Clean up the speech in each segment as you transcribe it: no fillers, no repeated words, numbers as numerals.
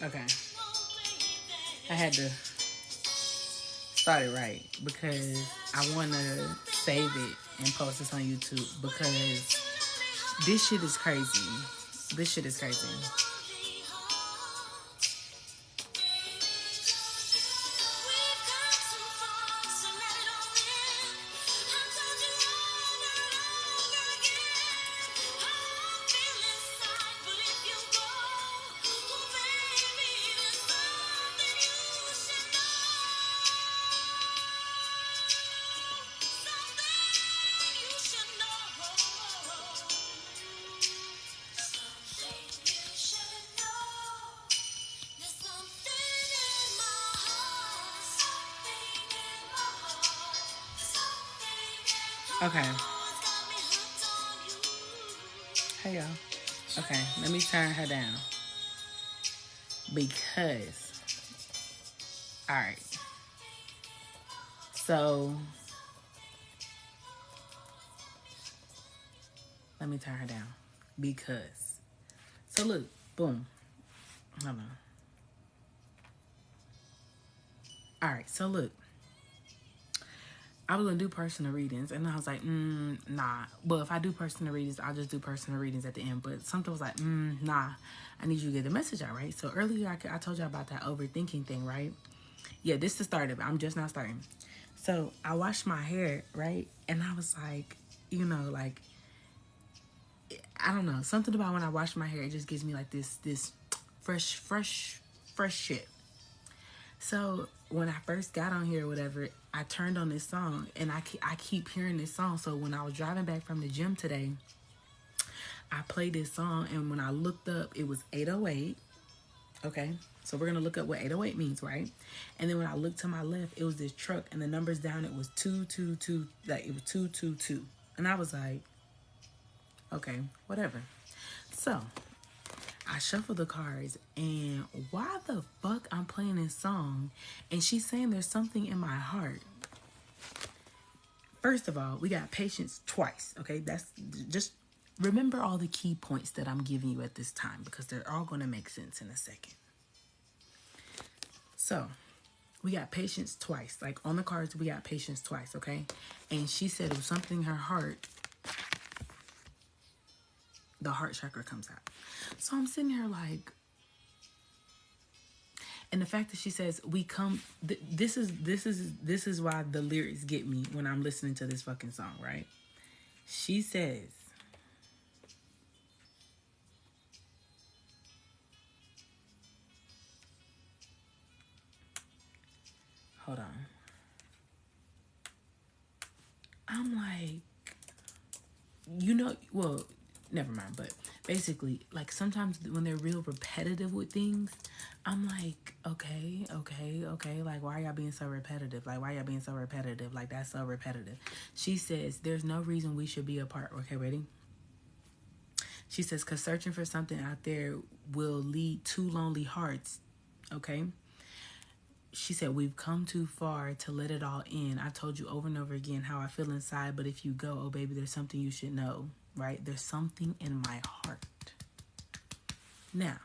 Okay. I had to start it right because I want to save it and post this on YouTube because this shit is crazy. This shit is crazy. Okay. Hey, y'all. Okay, let me turn her down. Because, alright. So, let me turn her down. Because. So, look. Boom. Hold on. Alright, so look. I was gonna do personal readings, and I was like, nah. Well, if I do personal readings, I'll just do personal readings at the end. But something was like, nah. I need you to get the message out, right? So earlier, I told you about that overthinking thing, right? Yeah, this is the start of it. I'm just not starting. So I washed my hair, right? And I was like, like, I don't know, something about when I wash my hair, it just gives me like this fresh shit. So when I first got on here or whatever, I turned on this song, and I keep hearing this song. So when I was driving back from the gym today, I played this song, and when I looked up, it was 808. Okay, so we're gonna look up what 808 means, right? And then when I looked to my left, it was this truck, and the numbers down, it was 222, like it was 222, and I was like, okay, whatever. So I shuffle the cards, and why the fuck I'm playing this song, and she's saying there's something in my heart. First of all, we got patience twice, okay? That's just remember all the key points that I'm giving you at this time because they're all going to make sense in a second. So, we got patience twice. Like on the cards, we got patience twice, okay? And she said it was something in her heart. The heart chakra comes out. So I'm sitting here like, and the fact that she says we come, this is why the lyrics get me when I'm listening to this fucking song, right? She says, hold on. I'm like, well, never mind. But basically, like sometimes when they're real repetitive with things, I'm like, okay. Like, why are y'all being so repetitive? Like, why y'all being so repetitive? Like, that's so repetitive. She says, there's no reason we should be apart. Okay, ready? She says, because searching for something out there will lead to lonely hearts. Okay? She said, we've come too far to let it all in. I told you over and over again how I feel inside, but if you go, oh baby, there's something you should know, right? There's something in my heart. Now,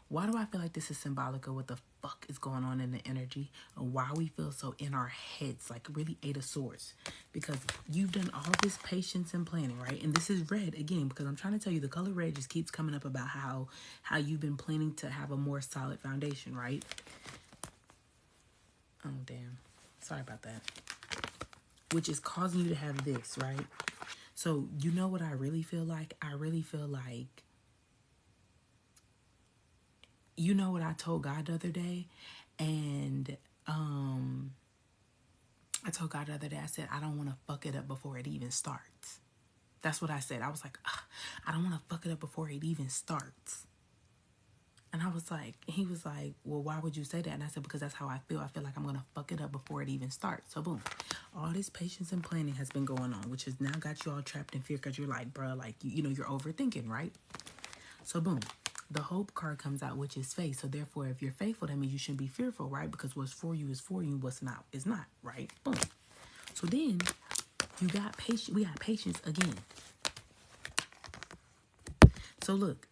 why do I feel like this is symbolic of what the fuck is going on in the energy and why we feel so in our heads, like really 8 of swords? Because you've done all this patience and planning, right? And this is red again, because I'm trying to tell you the color red just keeps coming up about how you've been planning to have a more solid foundation, right? Oh, damn. Sorry about that. Which is causing you to have this, right? So, you know what I really feel like? I really feel like, you know what I told God the other day? And I told God the other day, I said, I don't want to fuck it up before it even starts. That's what I said. I was like, I don't want to fuck it up before it even starts. And I was like, he was like, well, why would you say that? And I said, because that's how I feel. I feel like I'm going to fuck it up before it even starts. So boom, all this patience and planning has been going on, which has now got you all trapped in fear because you're like, bro, like, you're overthinking, right? So boom, the hope card comes out, which is faith. So therefore, if you're faithful, that means you shouldn't be fearful, right? Because what's for you is for you, what's not is not, right? Boom. So then you got patience. We got patience again. So look,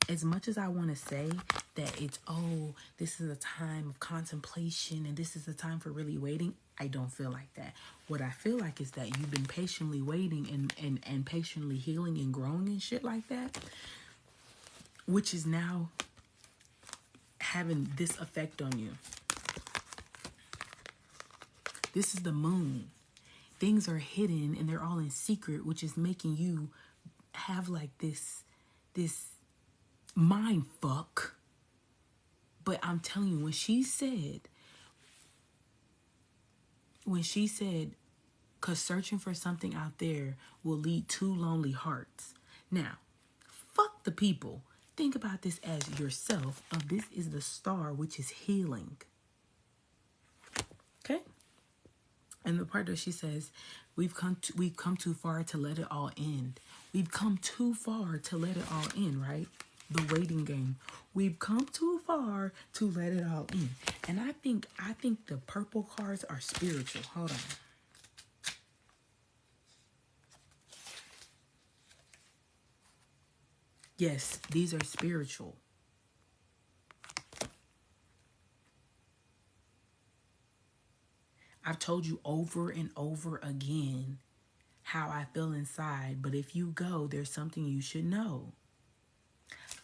as much as I want to say that it's, oh, this is a time of contemplation and this is a time for really waiting, I don't feel like that. What I feel like is that you've been patiently waiting and patiently healing and growing and shit like that, which is now having this effect on you. This is the moon. Things are hidden and they're all in secret, which is making you have like this mind fuck. But I'm telling you, when she said, because searching for something out there will lead to lonely hearts. Now, fuck the people. Think about this as yourself. This is the star, which is healing. Okay? And the part that she says, we've come too far to let it all end. We've come too far to let it all end, right? The waiting game. We've come too far to let it all end. And I think the purple cards are spiritual. Hold on. Yes, these are spiritual. I've told you over and over again how I feel inside, but if you go, there's something you should know.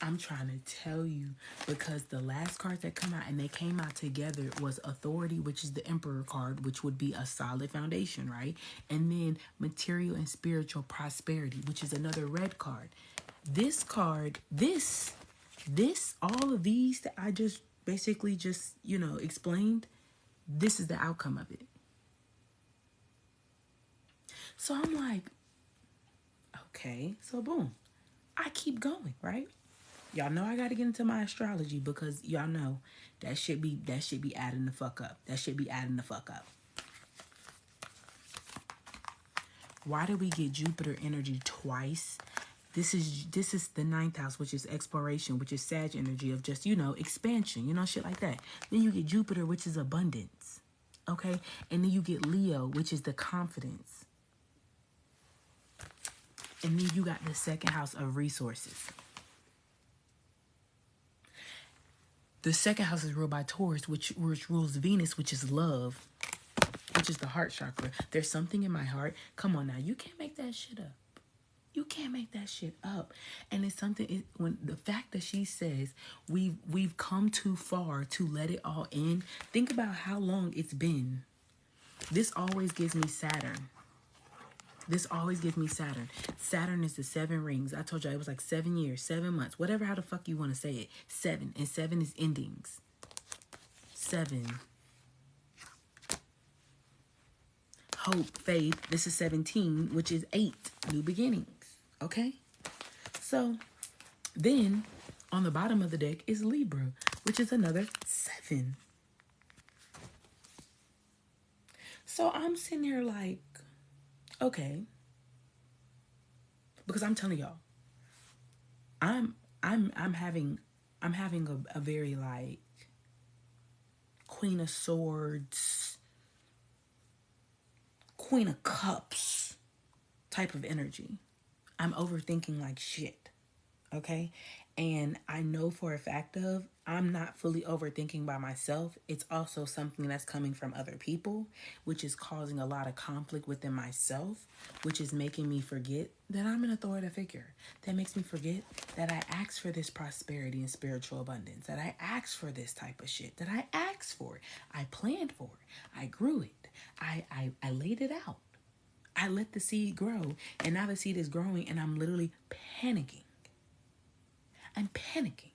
I'm trying to tell you, because the last cards that come out, and they came out together, was authority, which is the Emperor card, which would be a solid foundation, right? And then material and spiritual prosperity, which is another red card. This card, this, all of these that I just basically just, explained, this is the outcome of it. So I'm like, okay, so boom. I keep going, right? Y'all know I gotta get into my astrology because y'all know that should be adding the fuck up. That should be adding the fuck up. Why do we get Jupiter energy twice? This is the 9th house, which is exploration, which is Sag energy of just, expansion, shit like that. Then you get Jupiter, which is abundance. Okay? And then you get Leo, which is the confidence. And then you got the 2nd house of resources. The 2nd house is ruled by Taurus, which rules Venus, which is love, which is the heart chakra. There's something in my heart. Come on now. You can't make that shit up. You can't make that shit up. And it's something, when the fact that she says we've come too far to let it all end. Think about how long it's been. This always gives me Saturn. Saturn is the 7 rings. I told you it was like 7 years, 7 months, whatever, how the fuck you want to say it. 7. And 7 is endings. 7. Hope, faith. This is 17, which is 8. New beginnings. Okay? So, then, on the bottom of the deck is Libra, which is another 7. So, I'm sitting here like, okay, because I'm telling y'all, I'm having a very like Queen of Swords, Queen of Cups type of energy. I'm overthinking like shit. Okay? And I know for a fact of, I'm not fully overthinking by myself. It's also something that's coming from other people, which is causing a lot of conflict within myself, which is making me forget that I'm an authoritative figure. That makes me forget that I asked for this prosperity and spiritual abundance, that I asked for this type of shit, that I asked for it. I planned for it. I grew it. I laid it out. I let the seed grow, and now the seed is growing, and I'm literally panicking. I'm panicking.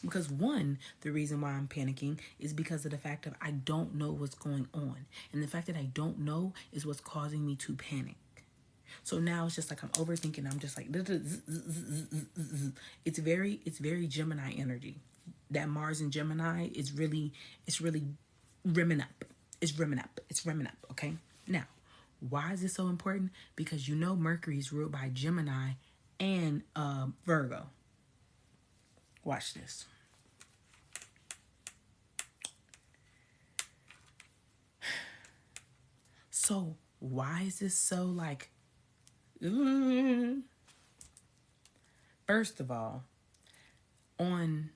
Because one, the reason why I'm panicking is because of the fact that I don't know what's going on. And the fact that I don't know is what's causing me to panic. So now it's just like I'm overthinking. I'm just like, it's very Gemini energy. That Mars in Gemini is really rimming up. It's rimming up, okay? Now, why is this so important? Because Mercury is ruled by Gemini and Virgo. Watch this. So, why is this so like... First of all, On,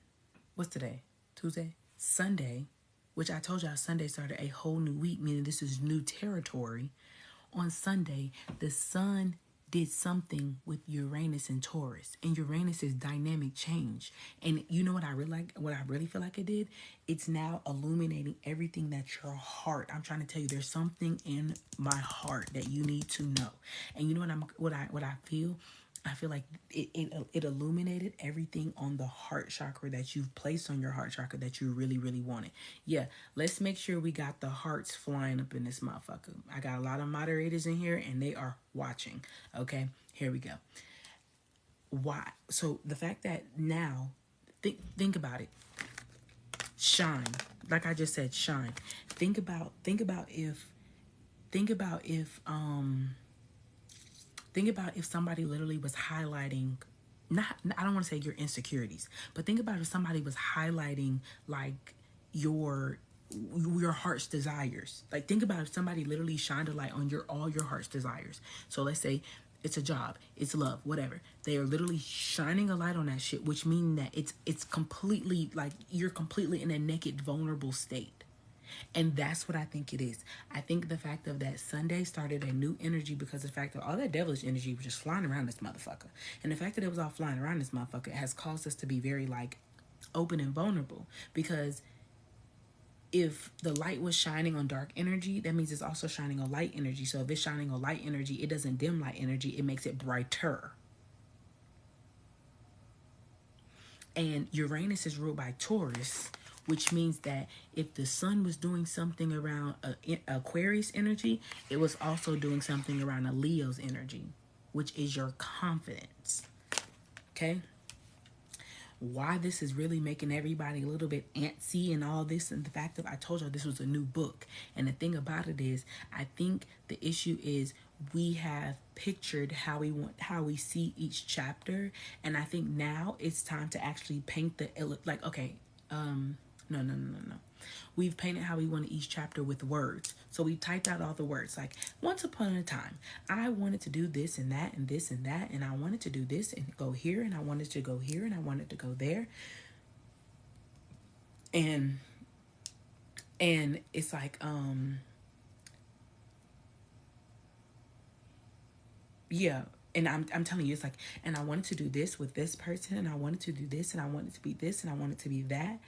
what's today? Tuesday? Sunday, which I told y'all Sunday started a whole new week, meaning this is new territory. On Sunday, the sun did something with Uranus and Taurus, and Uranus is dynamic change. And you know what I really like, what I really feel like it did? It's now illuminating everything that your heart. I'm trying to tell you, there's something in my heart that you need to know. And you know what I feel? I feel like it illuminated everything on the heart chakra that you've placed on your heart chakra that you really, really wanted. Yeah, let's make sure we got the hearts flying up in this motherfucker. I got a lot of moderators in here and they are watching. Okay, here we go. Why? So the fact that now, think about it. Shine, like I just said, shine. Think about if think about if Think about if somebody literally was highlighting, not, I don't want to say your insecurities, but think about if somebody was highlighting like your heart's desires. Like think about if somebody literally shined a light on all your heart's desires. So let's say it's a job, it's love, whatever. They are literally shining a light on that shit, which means that it's completely like you're completely in a naked, vulnerable state. And that's what I think it is. I think the fact of that Sunday started a new energy because of the fact that all that devilish energy was just flying around this motherfucker. And the fact that it was all flying around this motherfucker has caused us to be very like open and vulnerable. Because if the light was shining on dark energy, that means it's also shining on light energy. So if it's shining on light energy, it doesn't dim light energy, it makes it brighter. And Uranus is ruled by Taurus, which means that if the sun was doing something around Aquarius energy, it was also doing something around a Leo's energy, which is your confidence. Okay? Why this is really making everybody a little bit antsy and all this, and the fact that I told y'all this was a new book. And the thing about it is, I think the issue is we have pictured how we see each chapter, and I think now it's time to actually paint no. We've painted how we want each chapter with words. So we typed out all the words. Like, once upon a time, I wanted to do this and that and this and that, and I wanted to do this and go here, and I wanted to go here, and I wanted to go there. And it's like, yeah. And I'm telling you, it's like, and I wanted to do this with this person, and I wanted to do this, and I wanted to be this, and I wanted to be that.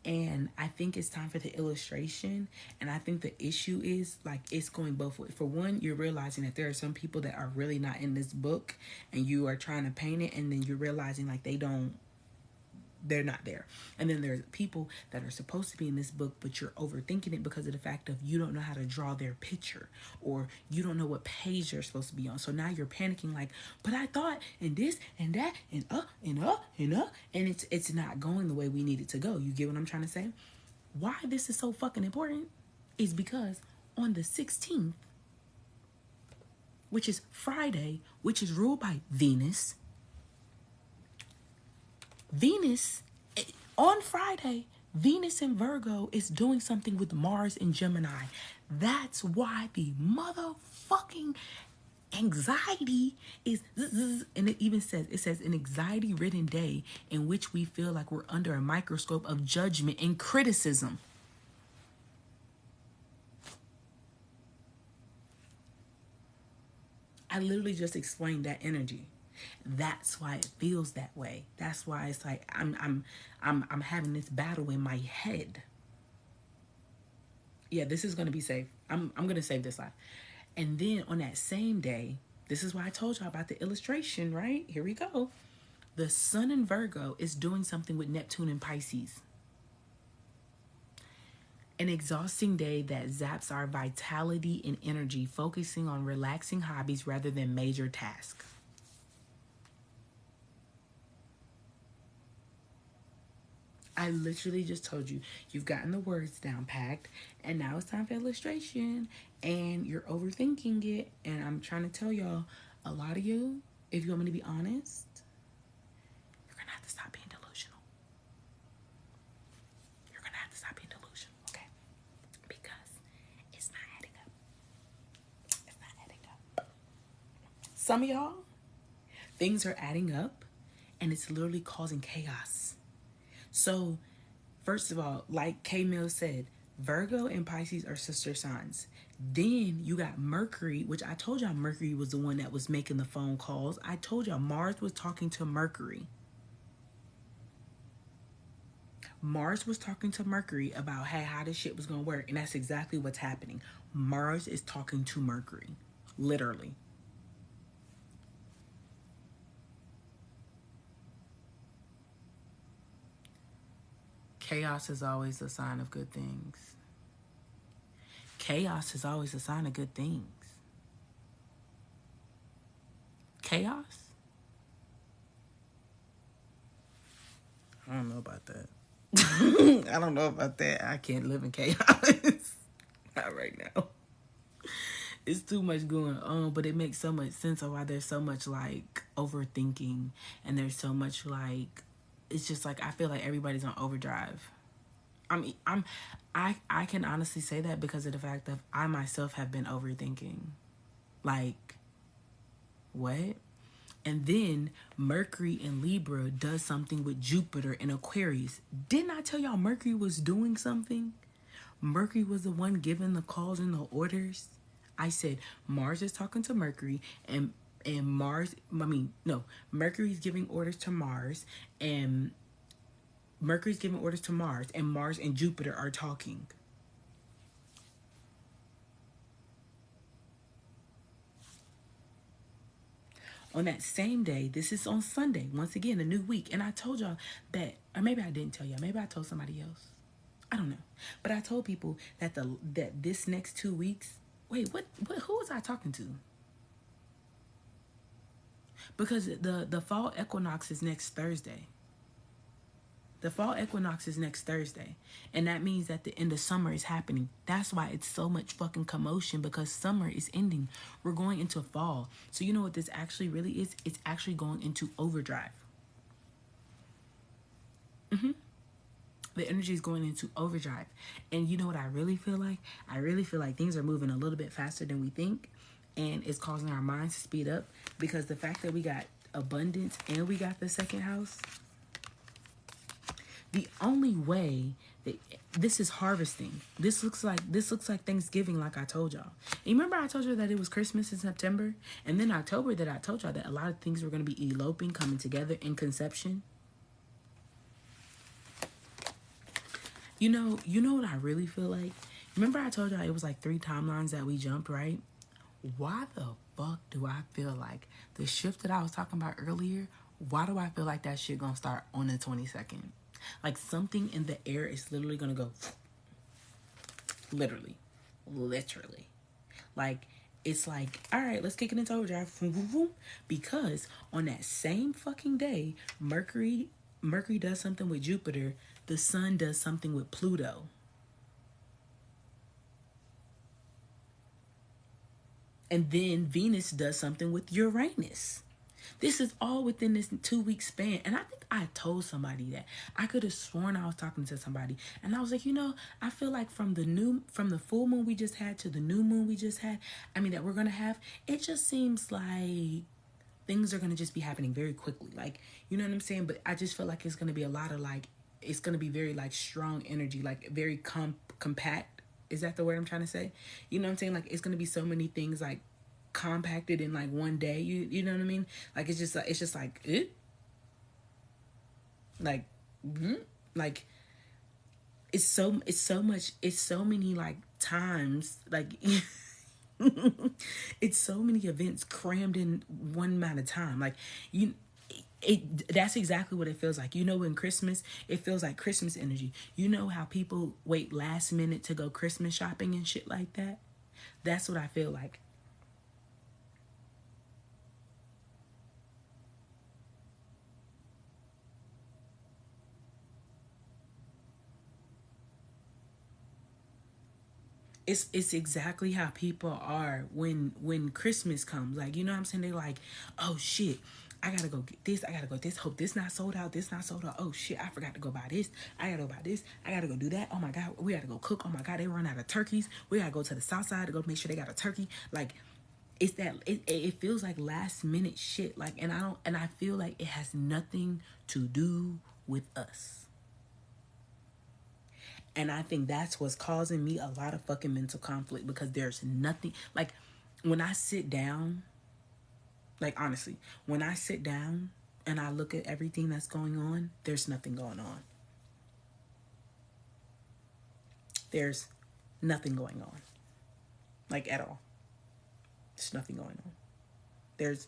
And I think it's time for the illustration. And I think the issue is like it's going both ways. For one, you're realizing that there are some people that are really not in this book and you are trying to paint it, and then you're realizing like they're not there. And then there's people that are supposed to be in this book, but you're overthinking it because of the fact of you don't know how to draw their picture, or you don't know what page they're supposed to be on. So now you're panicking like, but I thought and this and that and and it's not going the way we need it to go. You get what I'm trying to say? Why this is so fucking important is because on the 16th, which is Friday, which is ruled by Venus, on Friday, Venus in Virgo is doing something with Mars in Gemini. That's why the motherfucking anxiety is, and it says an anxiety ridden day in which we feel like we're under a microscope of judgment and criticism. I literally just explained that energy. That's why it feels that way. That's why it's like I'm having this battle in my head. Yeah, this is gonna be safe. I'm gonna save this life. And then on that same day, this is why I told y'all about the illustration, right? Here we go. The sun in Virgo is doing something with Neptune and Pisces. An exhausting day that zaps our vitality and energy, focusing on relaxing hobbies rather than major tasks. I literally just told you, you've gotten the words down packed, and now it's time for illustration, and you're overthinking it. And I'm trying to tell y'all, a lot of you, if you want me to be honest, you're gonna have to stop being delusional. You're gonna have to stop being delusional, okay? Because it's not adding up. It's not adding up. Some of y'all, things are adding up, and it's literally causing chaos. So, first of all, like K Mill said, Virgo and Pisces are sister signs. Then you got Mercury, which I told y'all Mercury was the one that was making the phone calls. I told y'all Mars was talking to Mercury. Mars was talking to Mercury about, hey, how this shit was gonna work, and that's exactly what's happening. Mars is talking to Mercury, literally. Chaos is always a sign of good things. Chaos is always a sign of good things. Chaos? I don't know about that. I don't know about that. I can't live in chaos. Not right now. It's too much going on, but it makes so much sense of why there's so much like overthinking, and there's so much like, it's just like I feel like everybody's on overdrive. I can honestly say that because of the fact that I myself have been overthinking. Like, what? And then Mercury in Libra does something with Jupiter in Aquarius. Didn't I tell y'all Mercury was doing something? Mercury was the one giving the calls and the orders. I said Mars is talking to Mercury, and Mars, I mean, no, Mercury's giving orders to Mars, and Mercury's giving orders to Mars, and Mars and Jupiter are talking. On that same day, this is on Sunday, once again, a new week. And I told y'all that, or maybe I didn't tell y'all, maybe I told somebody else. I don't know. But I told people that this next 2 weeks, wait, who was I talking to? Because the fall equinox is next Thursday. The fall equinox is next Thursday. And that means that the end of summer is happening. That's why it's so much fucking commotion, because summer is ending. We're going into fall. So you know what this actually really is? It's actually going into overdrive. The energy is going into overdrive. And you know what I really feel like? I really feel like things are moving a little bit faster than we think. And it's causing our minds to speed up, because the fact that we got abundance and we got the second house, the only way that this is harvesting. This looks like Thanksgiving, like I told y'all. And you remember I told you that it was Christmas in September, and then October that I told y'all that a lot of things were going to be eloping, coming together in conception. You know what I really feel like? Remember I told y'all it was like 3 timelines that we jumped, right? Why the fuck do I feel like the shift that I was talking about earlier, why do I feel like that shit gonna start on the 22nd? Like something in the air is literally gonna go literally. Like it's like, all right, let's kick it into overdrive. Because on that same fucking day, Mercury does something with Jupiter, the sun does something with Pluto. And then Venus does something with Uranus. This is all within this 2-week span. And I think I told somebody that. I could have sworn I was talking to somebody. And I was like, I feel like from the full moon we just had to the new moon we just had, that we're going to have, it just seems like things are going to just be happening very quickly. Like, you know what I'm saying? But I just feel like it's going to be a lot of like, it's going to be very like strong energy, like very compact. Is that the word I'm trying to say? You know what I'm saying? Like, it's going to be so many things like compacted in like one day. You know what I mean? Like, it's just like like like it's so many like times, like it's so many events crammed in one amount of time. Like that's exactly what it feels like. In Christmas, it feels like Christmas energy. You know how people wait last minute to go Christmas shopping and shit like that? That's what I feel like. It's exactly how people are when Christmas comes. Like, you know what I'm saying? They're like, oh shit, I gotta go get this. I gotta go this. Hope this not sold out. This not sold out. Oh shit, I forgot to go buy this. I gotta go buy this. I gotta go do that. Oh my god, we gotta go cook. Oh my god, they run out of turkeys. We gotta go to the south side to go make sure they got a turkey. Like, it's that it feels like last minute shit. Like, and I feel like it has nothing to do with us. And I think that's what's causing me a lot of fucking mental conflict, because there's nothing, like, when I sit down, like, honestly, when I sit down and I look at everything that's going on, there's nothing going on. There's nothing going on. Like, at all. There's nothing going on. There's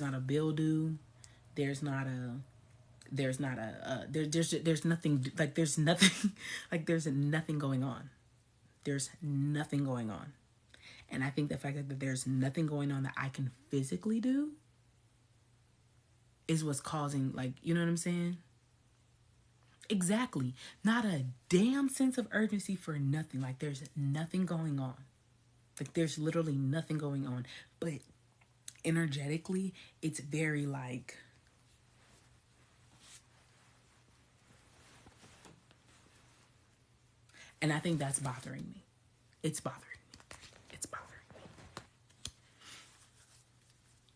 not a bill due. There's nothing, like, there's nothing, like, there's nothing going on. There's nothing going on. And I think the fact that there's nothing going on that I can physically do is what's causing, like, you know what I'm saying? Exactly. Not a damn sense of urgency for nothing. Like, there's nothing going on. Like, there's literally nothing going on. But energetically, it's very like, and I think that's bothering me. It's bothering me. It's bothering me.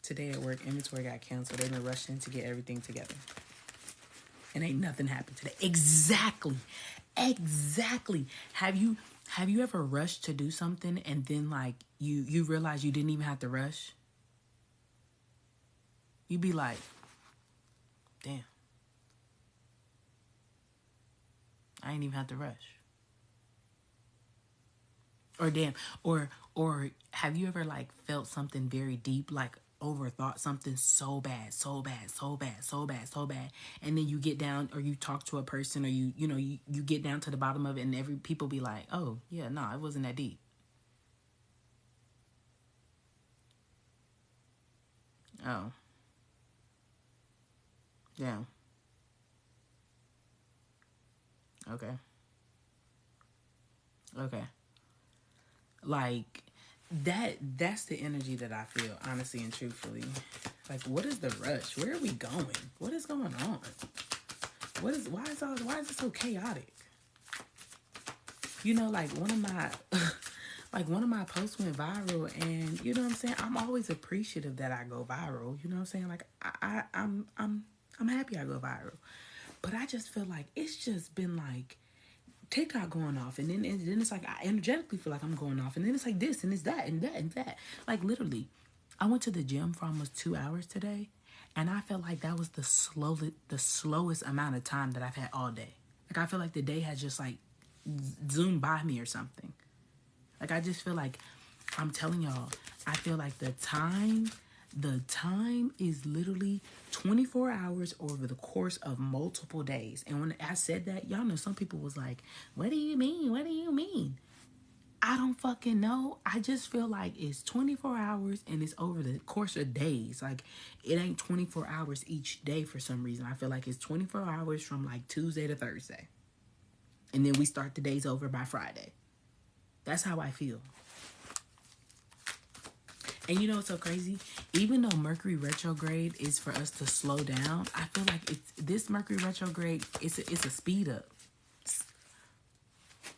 Today at work, inventory got canceled. They've been rushing to get everything together. And ain't nothing happened today. Exactly. Have you ever rushed to do something and then, like, you realize you didn't even have to rush? You'd be like, damn, I ain't even have to rush. Or damn, or have you ever, like, felt something very deep, like, overthought something so bad, and then you get down, or you talk to a person, or you get down to the bottom of it, and every people be like, oh yeah, no, it wasn't that deep. Oh, yeah. Okay. Like, that's the energy that I feel, honestly and truthfully. Like, what is the rush? Where are we going? What is going on? Why is it so chaotic? You know, like, one of my posts went viral, and you know what I'm saying? I'm always appreciative that I go viral. You know what I'm saying? Like, I'm happy I go viral. But I just feel like it's just been like TikTok going off, and then it's like I energetically feel like I'm going off, and then it's like this and it's that and that and that. Like, literally, I went to the gym for almost 2 hours today, and I felt like that was the slowest amount of time that I've had all day. Like, I feel like the day has just, like, zoomed by me or something. Like, I just feel like, I'm telling y'all, I feel like the time is literally 24 hours over the course of multiple days. And when I said that, y'all know some people was like, what do you mean? What do you mean? I don't fucking know. I just feel like it's 24 hours and it's over the course of days. Like, it ain't 24 hours each day for some reason. I feel like it's 24 hours from, like, Tuesday to Thursday. And then we start the days over by Friday. That's how I feel. And you know what's so crazy? Even though Mercury retrograde is for us to slow down, I feel like this Mercury retrograde, it's a speed up.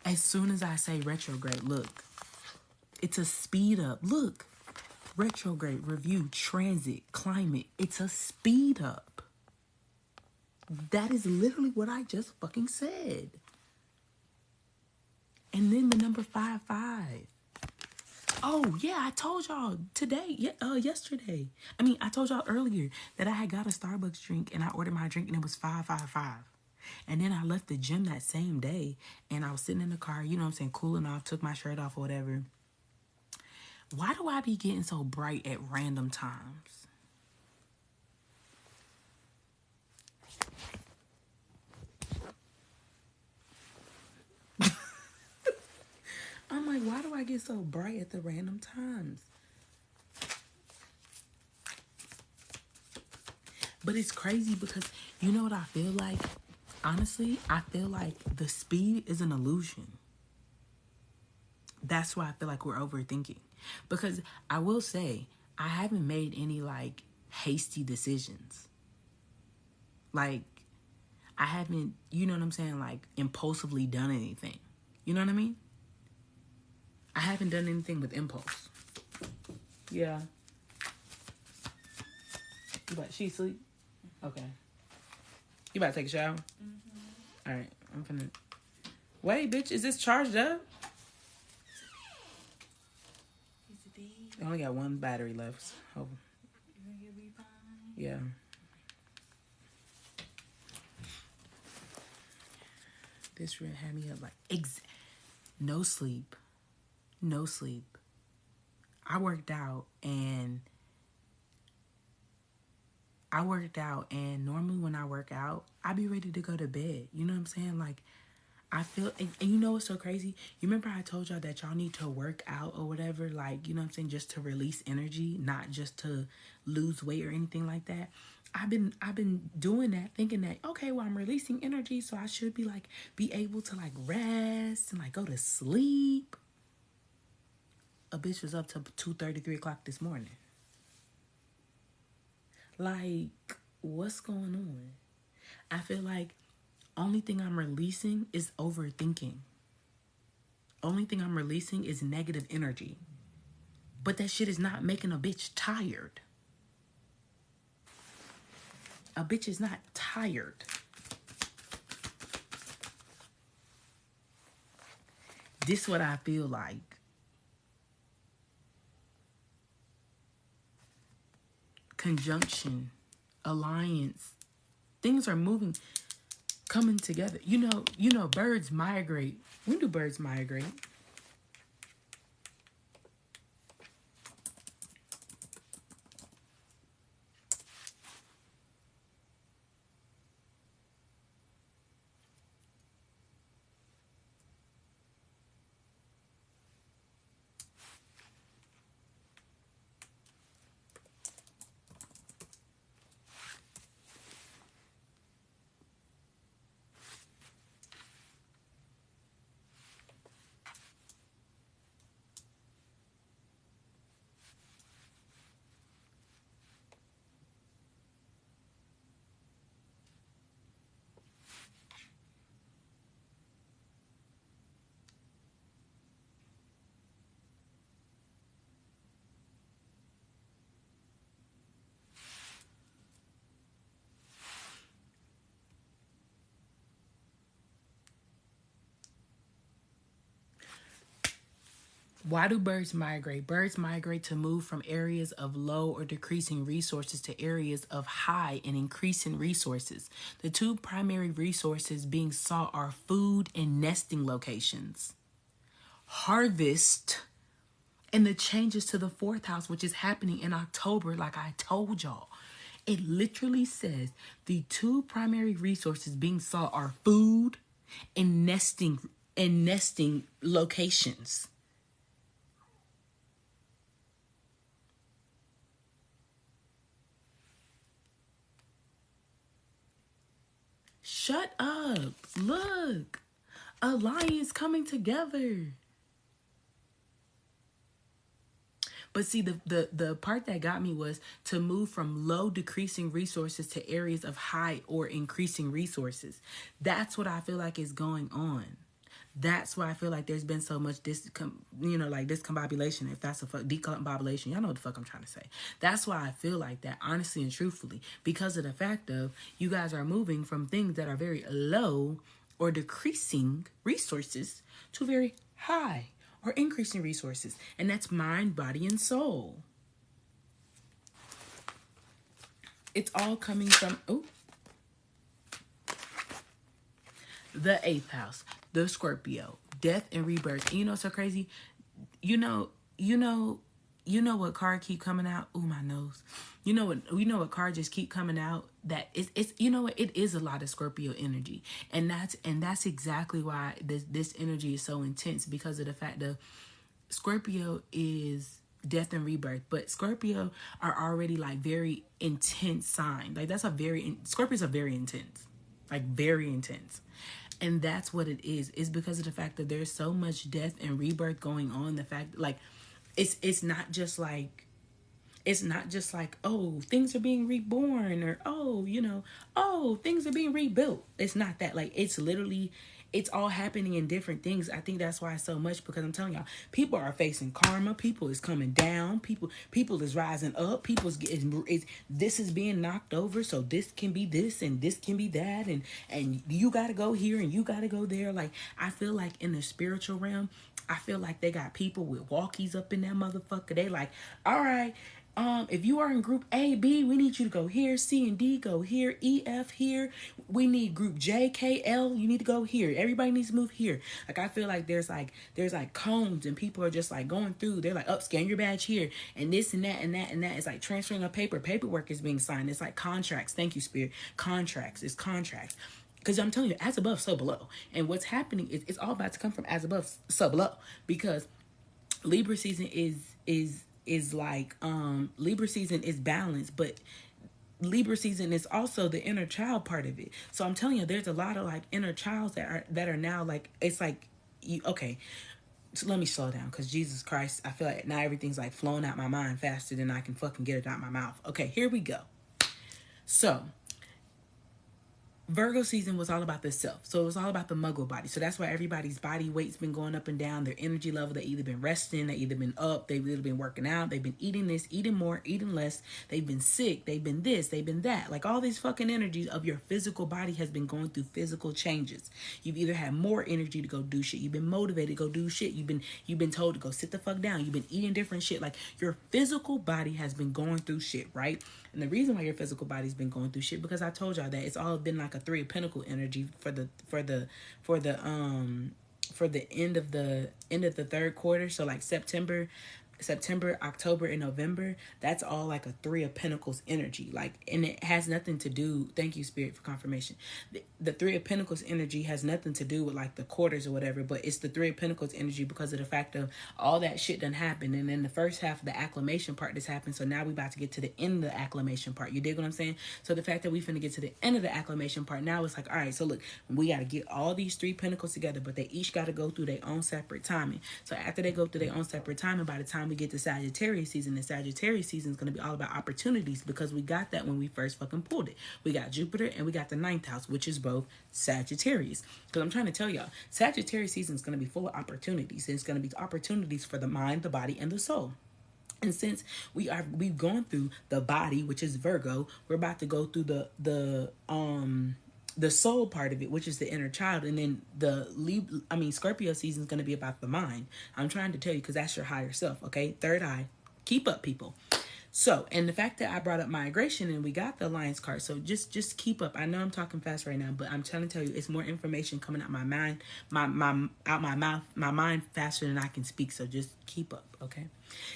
As soon as I say retrograde, look, it's a speed up. Look, retrograde, review, transit, climate. It's a speed up. That is literally what I just fucking said. And then the number 55. Oh, yeah, I told y'all yesterday. I told y'all earlier that I had got a Starbucks drink, and I ordered my drink, and it was 555. And then I left the gym that same day, and I was sitting in the car, you know what I'm saying, cooling off, took my shirt off or whatever. Why do I be getting so bright at random times? I'm like, why do I get so bright at the random times? But it's crazy because, you know what I feel like? Honestly, I feel like the speed is an illusion. That's why I feel like we're overthinking. Because I will say, I haven't made any, like, hasty decisions. Like, I haven't, you know what I'm saying, like, impulsively done anything. You know what I mean? I haven't done anything with impulse. Yeah. She asleep? Okay. You about to take a shower? Mm-hmm. All right. I'm finna Wait, bitch, is this charged up? I only got one battery left. Oh. Yeah. This really had me up like no sleep. No sleep. I worked out and normally when I work out, I be ready to go to bed. You know what I'm saying? Like I feel, and you know what's so crazy? You remember I told y'all that y'all need to work out or whatever, like, you know what I'm saying, just to release energy, not just to lose weight or anything like that. I've been doing that, thinking that, okay, well, I'm releasing energy, so I should be able to like rest and like go to sleep. A bitch was up till 2:30, 3 o'clock this morning. Like, what's going on? I feel like only thing I'm releasing is overthinking. Only thing I'm releasing is negative energy. But that shit is not making a bitch tired. A bitch is not tired. This what I feel like. Conjunction, alliance, things are moving, coming together. You know, birds migrate. When do birds migrate? Why do birds migrate? Birds migrate to move from areas of low or decreasing resources to areas of high and increasing resources. The two primary resources being sought are food and nesting locations. Harvest and the changes to the fourth house, which is happening in October, like I told y'all. It literally says the two primary resources being sought are food and nesting locations. Shut up. Look. Alliance coming together. But see, the part that got me was to move from low decreasing resources to areas of high or increasing resources. That's what I feel like is going on. That's why I feel like there's been so much discombobulation, if that's a decombobulation. Y'all know what the fuck I'm trying to say. That's why I feel like that, honestly and truthfully, because of the fact of you guys are moving from things that are very low or decreasing resources to very high or increasing resources. And that's mind, body, and soul. It's all coming from the 8th house, the Scorpio, death and rebirth. And you know what's so crazy? You know what card keep coming out? Ooh, my nose. You know what card just keep coming out? That it's you know what, it is a lot of Scorpio energy. And that's exactly why this energy is so intense, because of the fact that Scorpio is death and rebirth, but Scorpio are already like very intense sign. Like Scorpios are very intense, like very intense. And that's what it is because of the fact that there's so much death and rebirth going on. The fact, like, it's not just like, oh, things are being reborn, or oh, things are being rebuilt. It's not that. Like, it's literally it's all happening in different things. I think that's why it's so much, because I'm telling y'all, people are facing karma. People is coming down. People is rising up. People's this is being knocked over. So this can be this and this can be that, and you got to go here and you got to go there. Like, I feel like in the spiritual realm, I feel like they got people with walkies up in that motherfucker. They like, all right, if you are in group A, B, we need you to go here. C and D, go here. E, F, here. We need group J, K, L. You need to go here. Everybody needs to move here. Like, I feel like there's like cones, and people are just like going through. They're like, scan your badge here, and this and that and that and that. It's like transferring a paper. Paperwork is being signed. It's like contracts. Thank you, Spirit. Contracts. It's contracts. Because I'm telling you, as above, so below. And what's happening is it's all about to come from as above, so below. Because Libra season is like Libra season is balanced, but Libra season is also the inner child part of it. So I'm telling you, there's a lot of like inner childs that are now like, it's like, okay, so let me slow down, because Jesus Christ, I feel like now everything's like flowing out my mind faster than I can fucking get it out my mouth. Okay, here we go. So Virgo season was all about the self. So it was all about the muggle body. So that's why everybody's body weight's been going up and down. Their energy level, they either been resting, they either been up, they've either been working out, they've been eating this, eating more, eating less, they've been sick, they've been this, they've been that. Like, all these fucking energies of your physical body has been going through physical changes. You've either had more energy to go do shit, you've been motivated to go do shit, you've been told to go sit the fuck down, you've been eating different shit. Like, your physical body has been going through shit, right? And the reason why your physical body's been going through shit, because I told y'all that it's all been like a Three of Pentacles energy for the end of the third quarter. So like September, October, and November, that's all like a Three of Pentacles energy. Like, and it has nothing to do, thank you, Spirit, for confirmation. The Three of Pentacles energy has nothing to do with like the quarters or whatever, but it's the Three of Pentacles energy because of the fact of all that shit done happened. And then the first half of the acclimation part has happened. So now we about to get to the end of the acclimation part. You dig what I'm saying? So the fact that we finna get to the end of the acclimation part, now it's like, all right, so look, we got to get all these three pentacles together, but they each got to go through their own separate timing. So after they go through their own separate timing, by the time we get to Sagittarius season, and Sagittarius season is going to be all about opportunities, because we got that when we first fucking pulled it. We got Jupiter and we got the ninth house, which is both Sagittarius. Because I'm trying to tell y'all, Sagittarius season is going to be full of opportunities. It's going to be opportunities for the mind, the body, and the soul. And since we've gone through the body, which is Virgo, we're about to go through the soul part of it, which is the inner child. And then Scorpio season is going to be about the mind. I'm trying to tell you, because that's your higher self. Okay, third eye, keep up, people. So, and the fact that I brought up migration and we got the Alliance card, so just keep up. I know I'm talking fast right now, but I'm trying to tell you, it's more information coming out my mind, my mouth, my mind faster than I can speak. So just keep up, okay?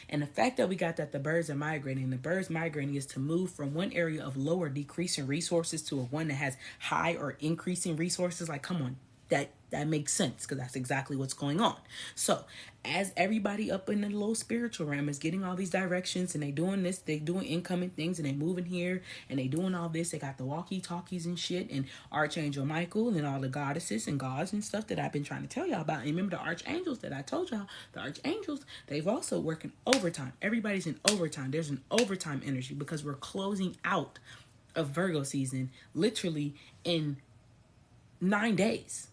And the fact that we got that the birds are migrating, the birds migrating is to move from one area of lower decreasing resources to a one that has high or increasing resources. Like, come on. That makes sense, because that's exactly what's going on. So as everybody up in the little spiritual realm is getting all these directions, and they doing this, they doing incoming things, and they moving here, and they doing all this, they got the walkie talkies and shit, and Archangel Michael and all the goddesses and gods and stuff that I've been trying to tell y'all about. And remember the archangels that I told y'all, the archangels, they've also working overtime. Everybody's in overtime. There's an overtime energy, because we're closing out of Virgo season literally in 9 days.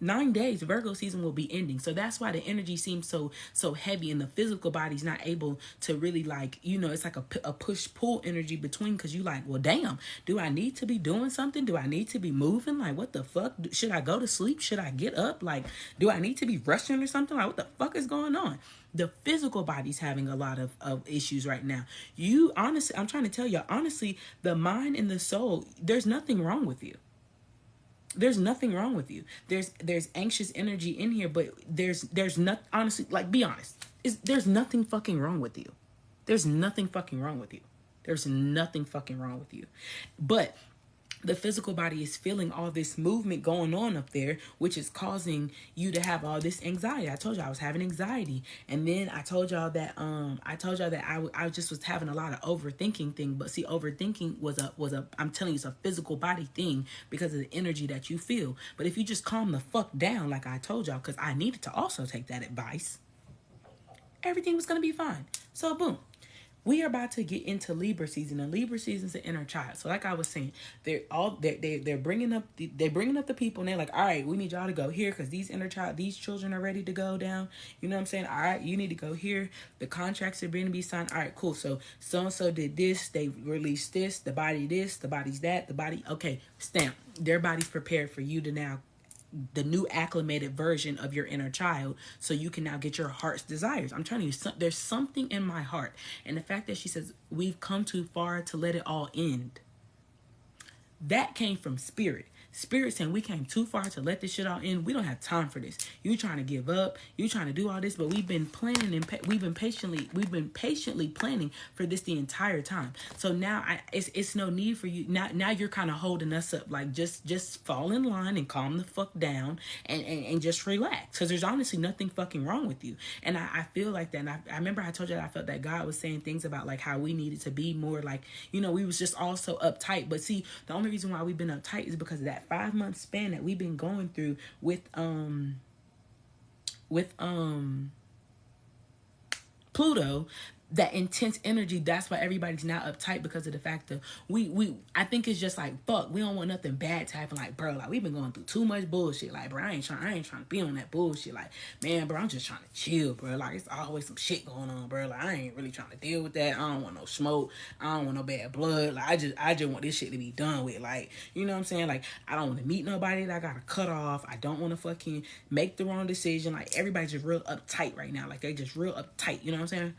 9 days, Virgo season will be ending. So that's why the energy seems so heavy, and the physical body's not able to really, like, it's like a push-pull energy between, because you like, well, damn, do I need to be doing something? Do I need to be moving? Like, what the fuck? Should I go to sleep? Should I get up? Like, do I need to be rushing or something? Like, what the fuck is going on? The physical body's having a lot of issues right now. Honestly, I'm trying to tell you, honestly, the mind and the soul, there's nothing wrong with you. There's nothing wrong with you. There's anxious energy in here, but there's not, honestly, like, be honest. There's nothing fucking wrong with you. There's nothing fucking wrong with you. There's nothing fucking wrong with you. But the physical body is feeling all this movement going on up there, which is causing you to have all this anxiety. I told you I was having anxiety. And then I told y'all that I just was having a lot of overthinking thing. But see, overthinking was a I'm telling you, it's a physical body thing because of the energy that you feel. But if you just calm the fuck down, like I told y'all, because I needed to also take that advice, everything was going to be fine. So boom. We are about to get into Libra season, and Libra season is the inner child. So, like I was saying, they're bringing up the people, and they're like, all right, we need y'all to go here because these children are ready to go down. You know what I'm saying? All right, you need to go here. The contracts are going to be signed. All right, cool. So and so did this. They released this. The body's that. The body. Okay, stamp. Their body's prepared for you to now, the new acclimated version of your inner child, so you can now get your heart's desires. I'm telling you, there's something in my heart. And the fact that she says we've come too far to let it all end, that came from spirit. Spirit saying we came too far to let this shit all end. We don't have time for this. You trying to give up. You trying to do all this, but we've been planning and we've been patiently planning for this the entire time. So now it's no need for you. Now you're kind of holding us up. Like just fall in line and calm the fuck down and just relax. Because there's honestly nothing fucking wrong with you. And I feel like that. And I remember I told you that I felt that God was saying things about like how we needed to be more like, we was just all so uptight. But see, the only reason why we've been uptight is because of that 5-month span that we've been going through with Pluto, that intense energy. That's why everybody's now uptight, because of the fact that I think it's just like, fuck, we don't want nothing bad to happen. Like, bro, like we've been going through too much bullshit. Like, bro, I ain't trying to be on that bullshit. Like, man, bro, I'm just trying to chill, bro. Like, it's always some shit going on, bro. Like, I ain't really trying to deal with that. I don't want no smoke. I don't want no bad blood. Like, I just want this shit to be done with. Like, you know what I'm saying? Like, I don't want to meet nobody that I gotta cut off. I don't want to fucking make the wrong decision. Like, everybody's just real uptight right now. Like, they just real uptight. You know what I'm saying?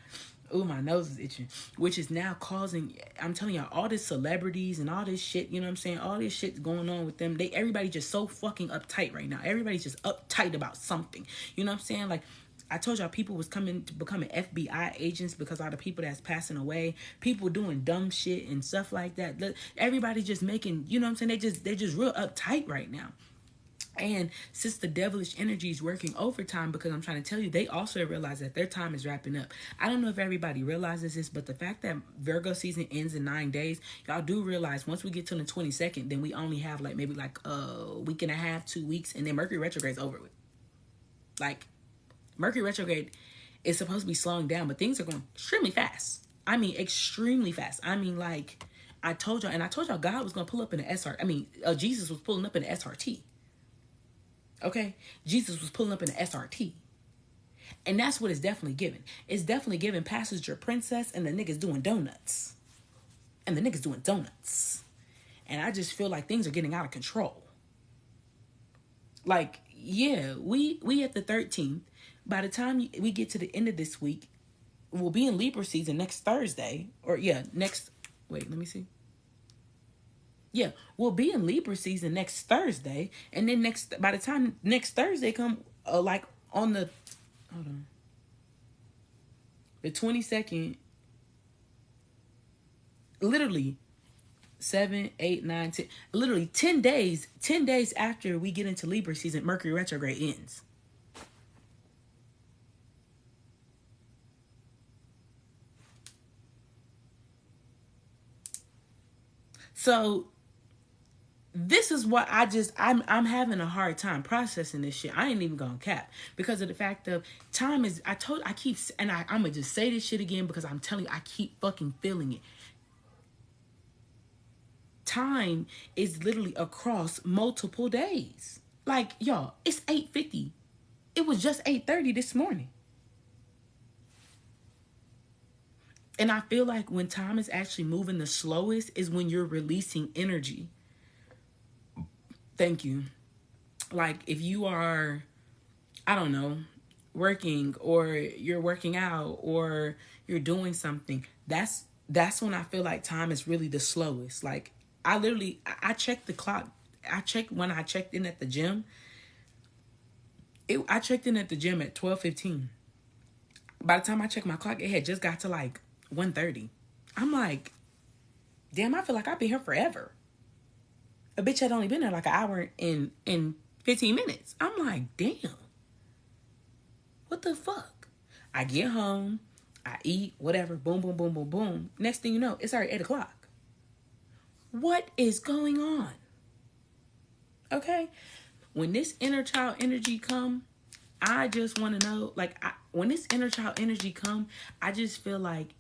Ooh, my nose is itching. Which is now causing, I'm telling y'all, all this celebrities and all this shit, you know what I'm saying? All this shit's going on with them. Everybody just so fucking uptight right now. Everybody's just uptight about something. You know what I'm saying? Like, I told y'all, people was becoming FBI agents because all the people that's passing away, people doing dumb shit and stuff like that. Everybody's just making, you know what I'm saying? They're just real uptight right now. And since the devilish energy is working overtime, because I'm trying to tell you, they also realize that their time is wrapping up. I don't know if everybody realizes this, but the fact that Virgo season ends in 9 days, y'all do realize once we get to the 22nd, then we only have like maybe like a week and a half, 2 weeks, and then Mercury retrograde's over with. Like, Mercury retrograde is supposed to be slowing down, but things are going extremely fast. I mean, extremely fast. I mean, like, I told y'all God was going to pull up in the SR. I mean, Jesus was pulling up in the SRT. Okay, Jesus was pulling up in the SRT. And that's what it's definitely giving. It's definitely giving passenger princess and the niggas doing donuts. And I just feel like things are getting out of control. Like, yeah, we at the 13th. By the time we get to the end of this week, we'll be in Libra season next Thursday. Wait, let me see. Yeah, we'll be in Libra season next Thursday, and then by the time next Thursday come, like on the 22nd, literally 7, 8, 9, 10, literally 10 days after we get into Libra season, Mercury retrograde ends. So this is what I'm having a hard time processing this shit. I ain't even gonna cap, because of the fact of time is, I'm gonna just say this shit again because I'm telling you, I keep fucking feeling it. Time is literally across multiple days. Like, y'all, it's 8:50. It was just 8:30 this morning. And I feel like when time is actually moving the slowest is when you're releasing energy. Thank you. Like, if you are, I don't know, working, or you're working out, or you're doing something, that's when I feel like time is really the slowest. Like, I checked the clock. When I checked in at the gym. I checked in at the gym at 12:15. By the time I checked my clock, it had just got to like 1:30. I'm like, damn, I feel like I've been here forever. A bitch had only been there like an hour and 15 minutes. I'm like, damn. What the fuck? I get home, I eat, whatever, boom, boom, boom, boom, boom. Next thing you know, it's already 8 o'clock. What is going on? Okay? When this inner child energy come, I just want to know, like, when this inner child energy come, I just feel like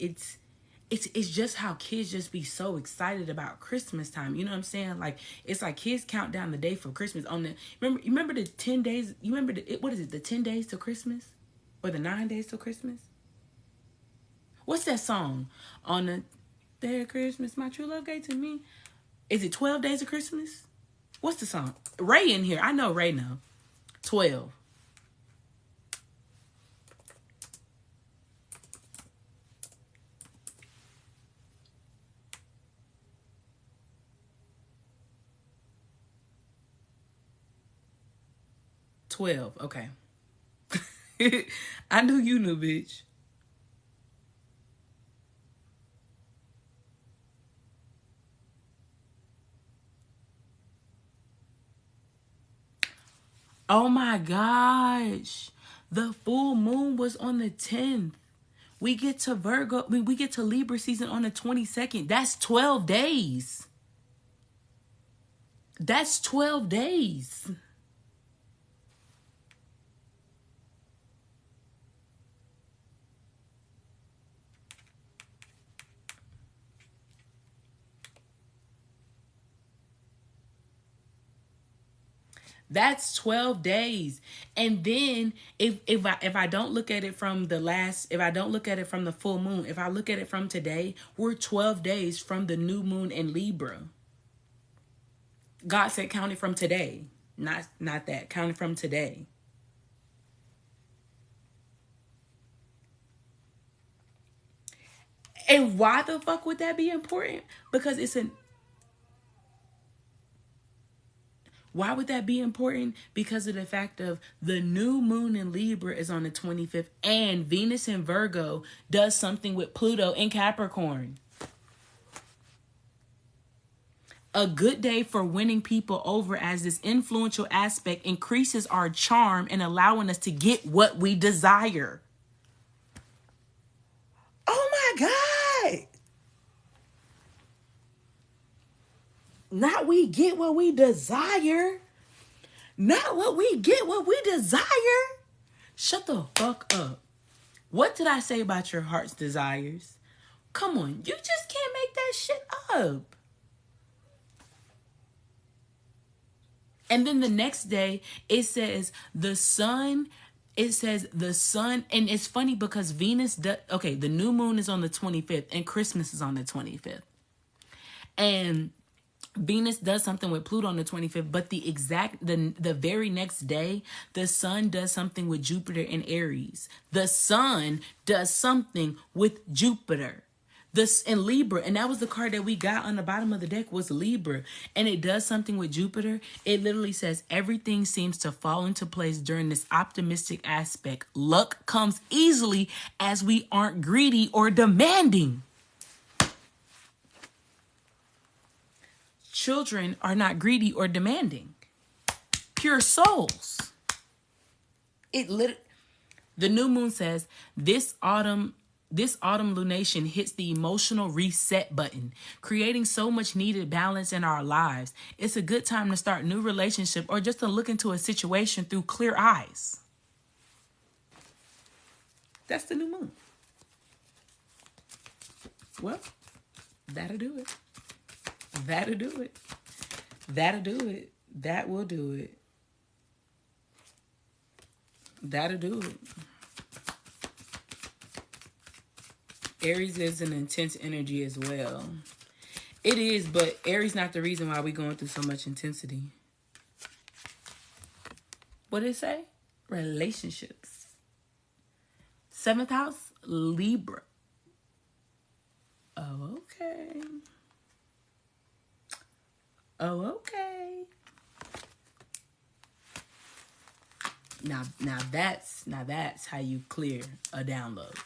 it's just how kids just be so excited about Christmas time. You know what I'm saying? Like, it's like kids count down the day for Christmas on the remember the 10 days, you remember what is it, the 10 days till Christmas? Or the 9 days till Christmas? What's that song? On the day of Christmas, my true love gave to me. Is it 12 days of Christmas? What's the song? Ray in here. I know Ray know. 12. Okay. I knew you knew, bitch. Oh my gosh. The full moon was on the 10th. We get to Virgo, we get to Libra season on the 22nd. That's 12 days. That's 12 days. That's 12 days. And then if I don't look at it from if I don't look at it from the full moon, if I look at it from today, we're 12 days from the new moon in Libra. God said count it from today. Not that. Count it from today. And why the fuck would that be important? Because why would that be important? Because of the fact of the new moon in Libra is on the 25th, and Venus in Virgo does something with Pluto in Capricorn. A good day for winning people over, as this influential aspect increases our charm and allowing us to get what we desire. Oh my God. Not we get what we desire. Not what we get what we desire. Shut the fuck up. What did I say about your heart's desires? Come on, you just can't make that shit up. And then the next day, it says the sun, and it's funny because the new moon is on the 25th and Christmas is on the 25th. And Venus does something with Pluto on the 25th, but the very next day, the sun does something with Jupiter in Aries. The sun does something with Jupiter. This in Libra, and that was the card that we got on the bottom of the deck was Libra, and it does something with Jupiter. It literally says everything seems to fall into place during this optimistic aspect. Luck comes easily as we aren't greedy or demanding. Children are not greedy or demanding. Pure souls. The new moon says this autumn lunation hits the emotional reset button, creating so much needed balance in our lives. It's a good time to start a new relationship or just to look into a situation through clear eyes. That's the new moon. Well, that'll do it. That'll do it. That'll do it. That will do it. That'll do it. Aries is an intense energy as well. It is, but Aries not the reason why we're going through so much intensity. What did it say? Relationships. 7th house, Libra. Oh, okay. Oh, okay. Now that's how you clear a download.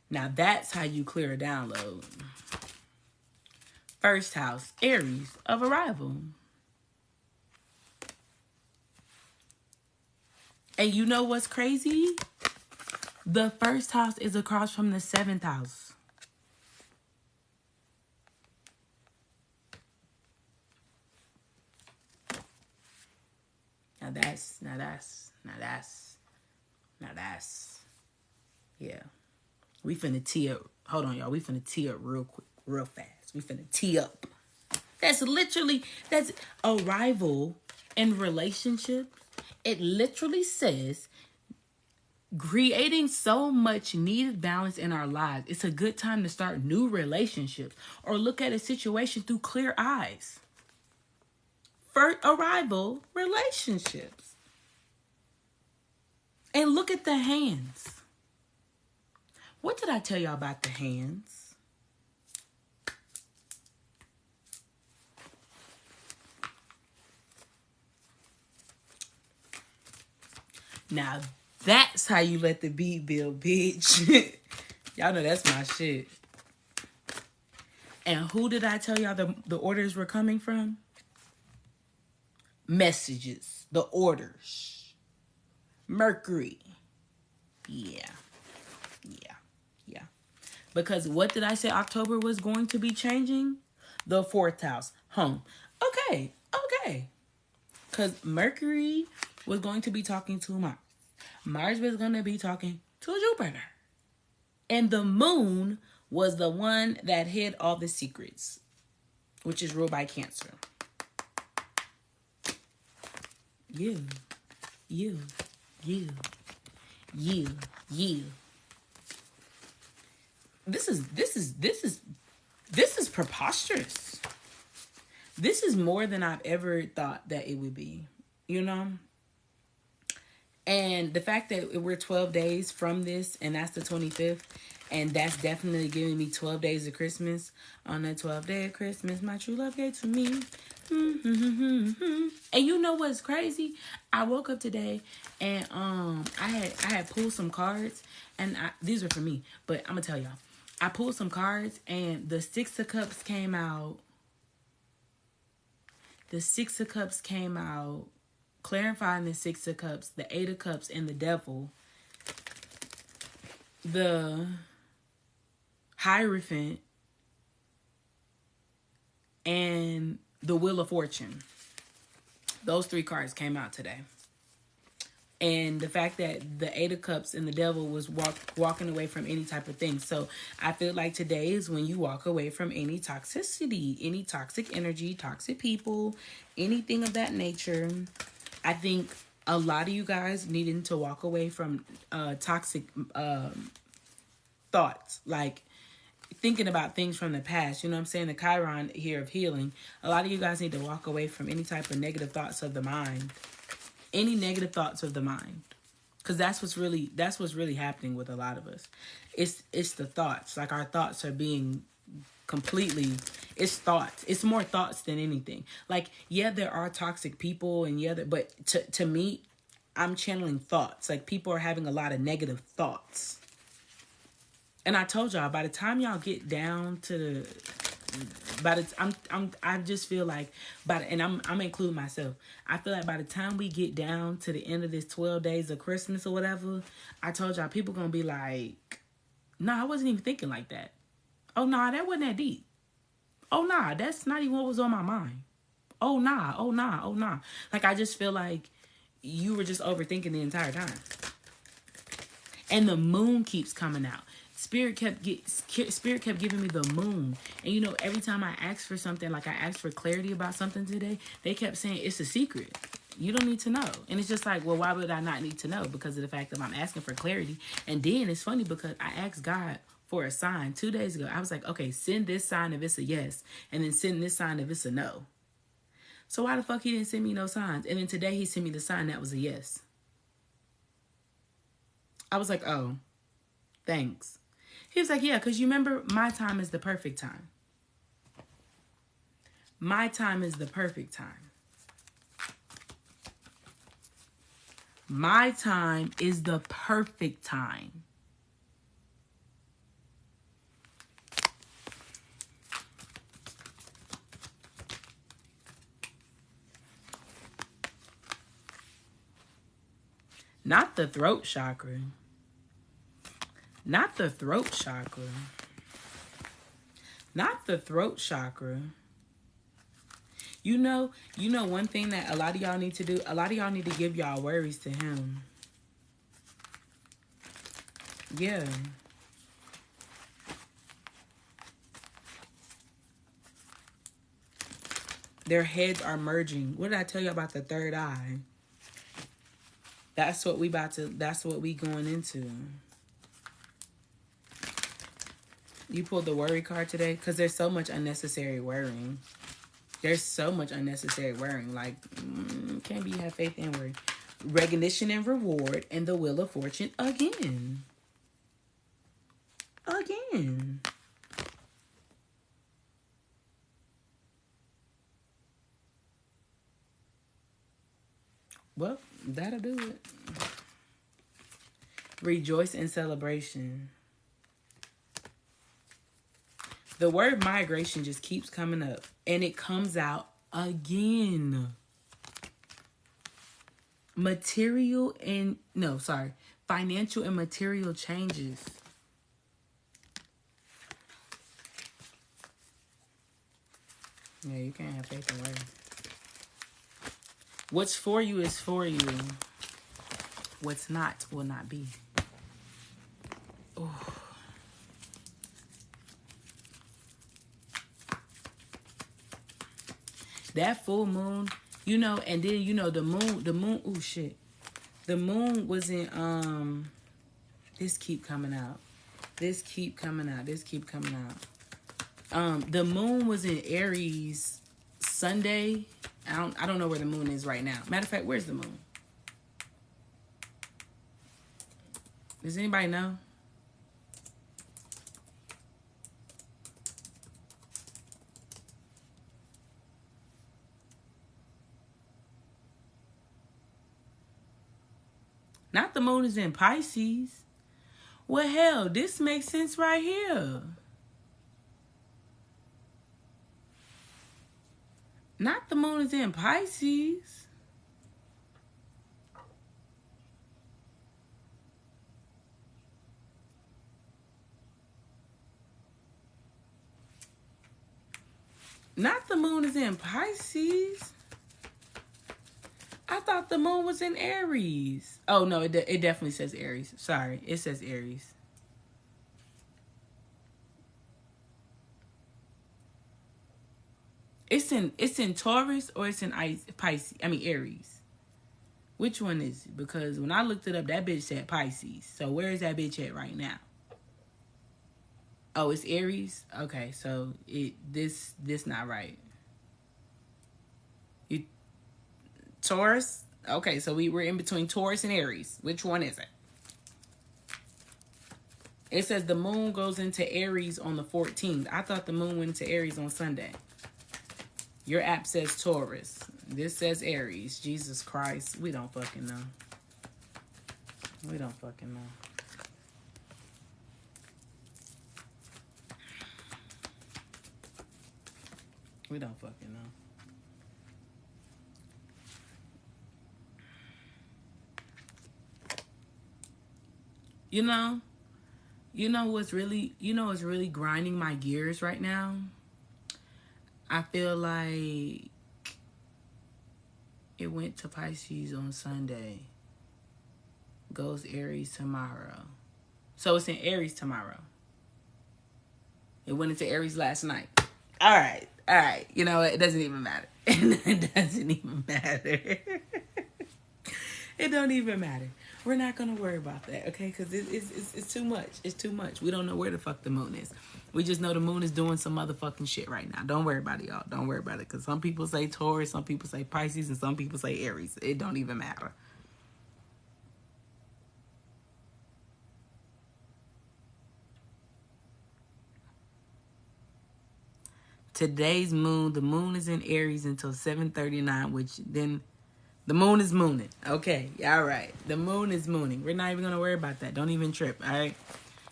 Now that's how you clear a download. 1st house, Aries of arrival. And you know what's crazy? The 1st house is across from the 7th house. Now that's, yeah. We finna tee up Hold on, y'all. We finna tee up real quick, real fast. We finna tee up. That's arrival in relationships. It literally says creating so much needed balance in our lives. It's a good time to start new relationships or look at a situation through clear eyes. First arrival relationships. And look at the hands. What did I tell y'all about the hands? Now, that's how you let the beat build, bitch. Y'all know that's my shit. And who did I tell y'all the orders were coming from? Messages. The orders. Mercury. Yeah. Because what did I say October was going to be changing? The 4th house. Home. Okay. Because Mercury was going to be talking to Mars. Mars was going to be talking to Jupiter. And the moon was the one that hid all the secrets, which is ruled by Cancer. You. This is preposterous. This is more than I've ever thought that it would be, you know? And the fact that we're 12 days from this, and that's the 25th, and that's definitely giving me 12 days of Christmas. On the 12th day of Christmas, my true love gave to me. And you know what's crazy? I woke up today and I had pulled some cards, and these are for me, but I'm gonna tell y'all. I pulled some cards and the 6 of Cups came out. The 6 of Cups came out, clarifying the 6 of Cups, the 8 of Cups, and the Devil. The Hierophant and the Wheel of Fortune. Those 3 cards came out today. And the fact that the 8 of Cups and the Devil was walking away from any type of thing. So I feel like today is when you walk away from any toxicity, any toxic energy, toxic people, anything of that nature. I think a lot of you guys needing to walk away from toxic thoughts, like thinking about things from the past. You know what I'm saying? The Chiron here of healing. A lot of you guys need to walk away from any type of negative thoughts of the mind. Any negative thoughts of the mind. Because that's what's really happening with a lot of us. It's the thoughts. Like our thoughts are being completely, it's thoughts. It's more thoughts than anything. Like, yeah, there are toxic people and but to me, I'm channeling thoughts. Like people are having a lot of negative thoughts. And I told y'all, by the time y'all get down to I just feel like, and I'm including myself. I feel like by the time we get down to the end of this 12 days of Christmas or whatever, I told y'all people gonna be like, nah, I wasn't even thinking like that. Oh nah, that wasn't that deep. Oh nah, that's not even what was on my mind. Oh nah. Like I just feel like you were just overthinking the entire time. And the moon keeps coming out. Spirit kept giving me the moon. And you know, every time I asked for something, like I asked for clarity about something today, they kept saying it's a secret. You don't need to know. And it's just like, well, why would I not need to know? Because of the fact that I'm asking for clarity. And then it's funny because I asked God for a sign 2 days ago. I was like, okay, send this sign if it's a yes. And then send this sign if it's a no. So why the fuck he didn't send me no signs? And then today he sent me the sign that was a yes. I was like, oh, thanks. He was like, yeah, because you remember, my time is the perfect time. My time is the perfect time. My time is the perfect time. Not the throat chakra. Not the throat chakra. Not the throat chakra. You know one thing that a lot of y'all need to do? A lot of y'all need to give y'all worries to him. Yeah. Their heads are merging. What did I tell you about the third eye? That's what we going into. You pulled the worry card today because there's so much unnecessary worrying. There's so much unnecessary worrying. Like, can't be have faith and worry. Recognition and reward and the wheel of fortune again. Again. Well, that'll do it. Rejoice and celebration. The word migration just keeps coming up. And it comes out again. Financial and material changes. Yeah, you can't have faith and worry. What's for you is for you. What's not will not be. Oh. That full moon, and then the moon, oh shit. The moon was in this keep coming out. The moon was in Aries Sunday. I don't know where the moon is right now. Matter of fact, where's the moon? Does anybody know? Not the moon is in Pisces. Well, hell, this makes sense right here. Not the moon is in Pisces. Not the moon is in Pisces. I thought the moon was in Aries. Oh, no, it definitely says Aries. Sorry, it says Aries. It's in Taurus or it's in Pisces. I mean Aries. Which one is it? Because when I looked it up, that bitch said Pisces. So where is that bitch at right now? Oh, it's Aries? Okay, so this not right. Taurus? Okay, so we're in between Taurus and Aries. Which one is it? It says the moon goes into Aries on the 14th. I thought the moon went into Aries on Sunday. Your app says Taurus. This says Aries. Jesus Christ. We don't fucking know. We don't fucking know. We don't fucking know. What's really grinding my gears right now? I feel like it went to Pisces on Sunday. Goes Aries tomorrow. So it's in Aries tomorrow. It went into Aries last night. All right. It doesn't even matter. It doesn't even matter. It don't even matter. We're not going to worry about that, okay? Because it's too much. It's too much. We don't know where the fuck the moon is. We just know the moon is doing some motherfucking shit right now. Don't worry about it, y'all. Don't worry about it. Because some people say Taurus, some people say Pisces, and some people say Aries. It don't even matter. Today's moon, the moon is in Aries until 7:39, which then the moon is mooning. Okay, all right. The moon is mooning. We're not even going to worry about that. Don't even trip, all right?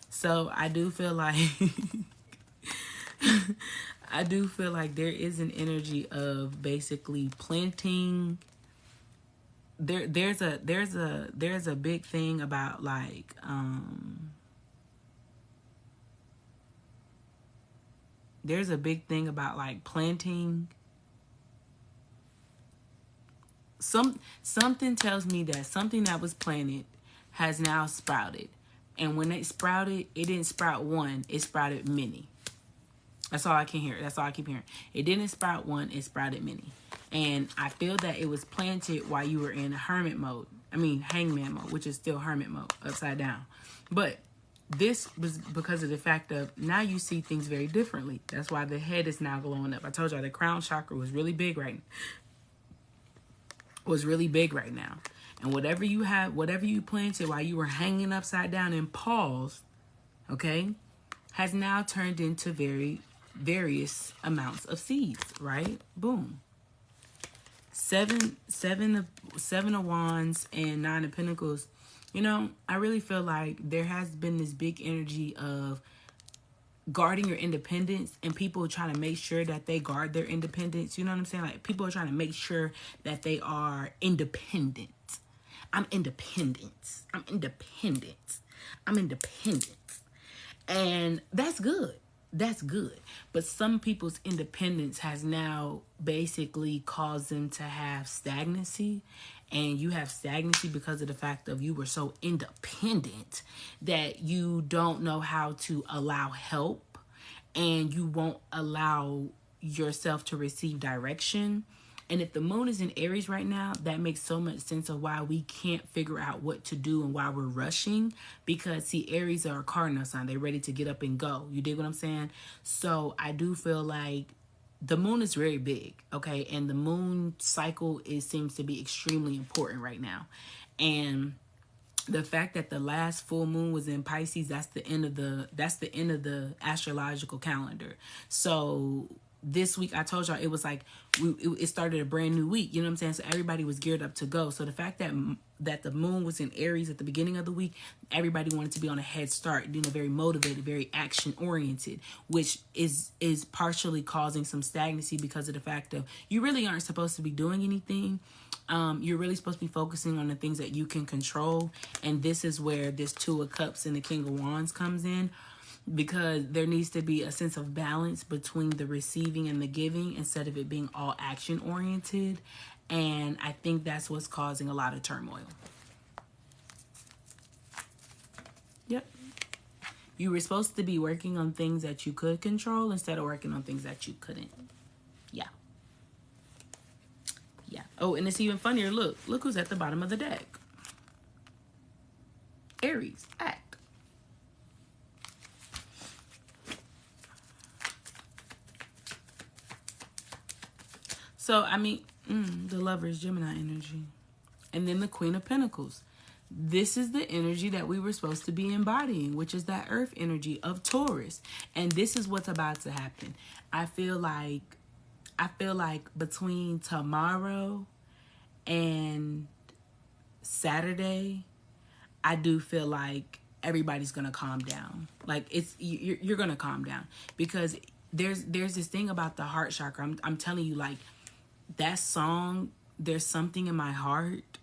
So I do feel like there is an energy of basically planting. There's a big thing about like there's a big thing about like planting. Something tells me that something that was planted has now sprouted. And when it sprouted, it didn't sprout one, it sprouted many. That's all I can hear. That's all I keep hearing. It didn't sprout one, it sprouted many. And I feel that it was planted while you were in hermit mode. I mean, hangman mode, which is still hermit mode, upside down. But this was because of the fact of now you see things very differently. That's why the head is now glowing up. I told y'all the crown chakra was really big right now. And whatever you planted while you were hanging upside down and paused, okay, has now turned into various amounts of seeds, right? Boom. Seven of Wands and Nine of Pentacles. You know, I really feel like there has been this big energy of guarding your independence and people trying to make sure that they guard their independence. You know what I'm saying? Like people are trying to make sure that they are independent. I'm independent. I'm independent. I'm independent. And that's good. That's good. But some people's independence has now basically caused them to have stagnancy. And you have stagnancy because of the fact of you were so independent that you don't know how to allow help. And you won't allow yourself to receive direction. And if the moon is in Aries right now, that makes so much sense of why we can't figure out what to do and why we're rushing. Because, see, Aries are a cardinal sign. They're ready to get up and go. You dig what I'm saying? So I do feel like the moon is very big, okay? And the moon cycle seems to be extremely important right now. And the fact that the last full moon was in Pisces, that's the end of the astrological calendar. So this week, I told y'all, it was like it started a brand new week. You know what I'm saying? So everybody was geared up to go. So the fact that the moon was in Aries at the beginning of the week, everybody wanted to be on a head start, you know, very motivated, very action oriented, which is partially causing some stagnancy because of the fact of you really aren't supposed to be doing anything. You're really supposed to be focusing on the things that you can control. And this is where this Two of Cups and the King of Wands comes in. Because there needs to be a sense of balance between the receiving and the giving instead of it being all action oriented. And I think that's what's causing a lot of turmoil. Yep. You were supposed to be working on things that you could control instead of working on things that you couldn't. Yeah. Yeah. Oh, and it's even funnier. Look who's at the bottom of the deck. Aries. Act. So, I mean, the Lovers, Gemini energy. And then the Queen of Pentacles. This is the energy that we were supposed to be embodying, which is that Earth energy of Taurus. And this is what's about to happen. I feel like between tomorrow and Saturday, I do feel like everybody's going to calm down. Like you're going to calm down because there's this thing about the heart chakra. I'm telling you, like, that song, There's Something in My Heart.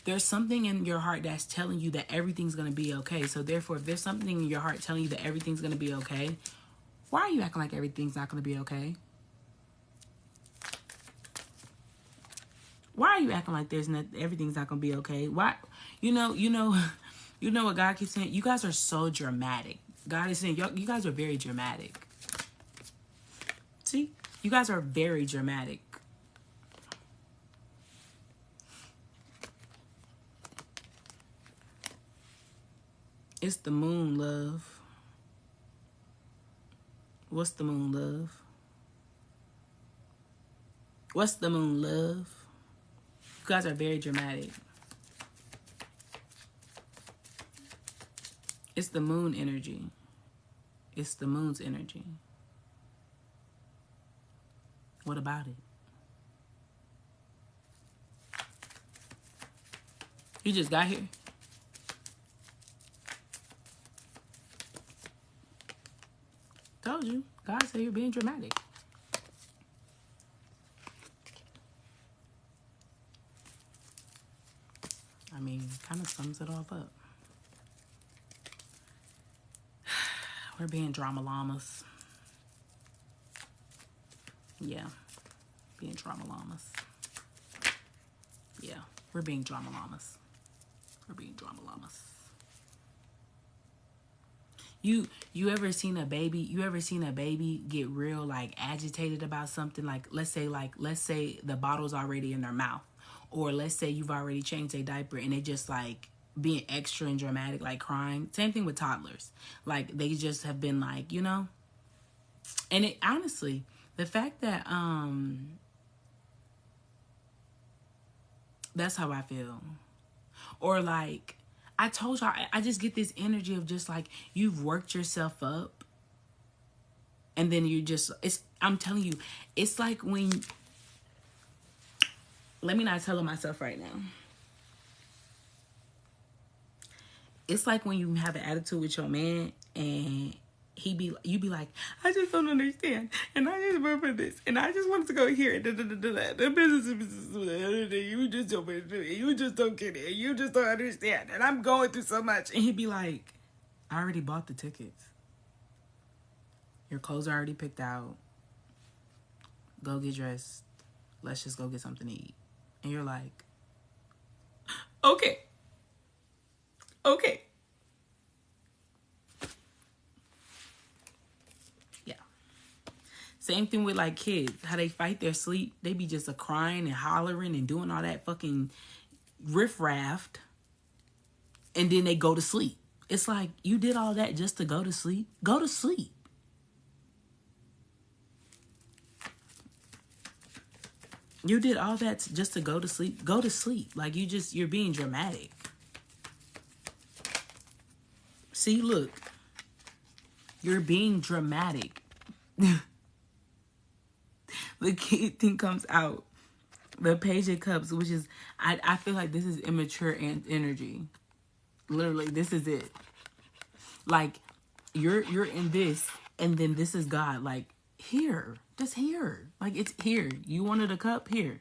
There's something in your heart that's telling you that everything's going to be okay. So therefore, if there's something in your heart telling you that everything's going to be okay, why are you acting like everything's not going to be okay? Why are you acting like everything's not going to be okay? Why? You know what God keeps saying? You guys are so dramatic. God is saying, you guys are very dramatic. See? You guys are very dramatic. It's the moon, love. What's the moon, love? What's the moon, love? You guys are very dramatic. It's the moon energy. It's the moon's energy. What about it? You just got here. Told you. God said you're being dramatic. I mean, kind of sums it all up. We're being drama llamas. Yeah. Being drama llamas. Yeah. We're being drama llamas. We're being drama llamas. You ever seen a baby? You ever seen a baby get real like agitated about something? Like let's say the bottle's already in their mouth, or let's say you've already changed a diaper and they just like being extra and dramatic, like crying. Same thing with toddlers. Like they just have been like, you know. And it honestly, the fact that that's how I feel. Or like I told y'all, I just get this energy of just like you've worked yourself up, and then you just I'm telling you, it's like when, let me not tell myself right now. It's like when you have an attitude with your man and you be like, I just don't understand, and I just work for this, and I just wanted to go here. The business you just don't do it. You just don't get it. You just don't understand, and I'm going through so much. And he'd be like, I already bought the tickets. Your clothes are already picked out. Go get dressed. Let's just go get something to eat. And you're like, okay. Yeah. Same thing with like kids. How they fight their sleep. They be just crying and hollering and doing all that fucking riffraff. And then they go to sleep. It's like, you did all that just to go to sleep? Go to sleep. You did all that just to go to sleep? Go to sleep. Like you're being dramatic. See, look. You're being dramatic. The kid thing comes out. The Page of Cups, which is, I feel like this is immature energy. Literally, this is it. Like, you're in this, and then this is God. Like, here. Just here. Like, it's here. You wanted a cup? Here.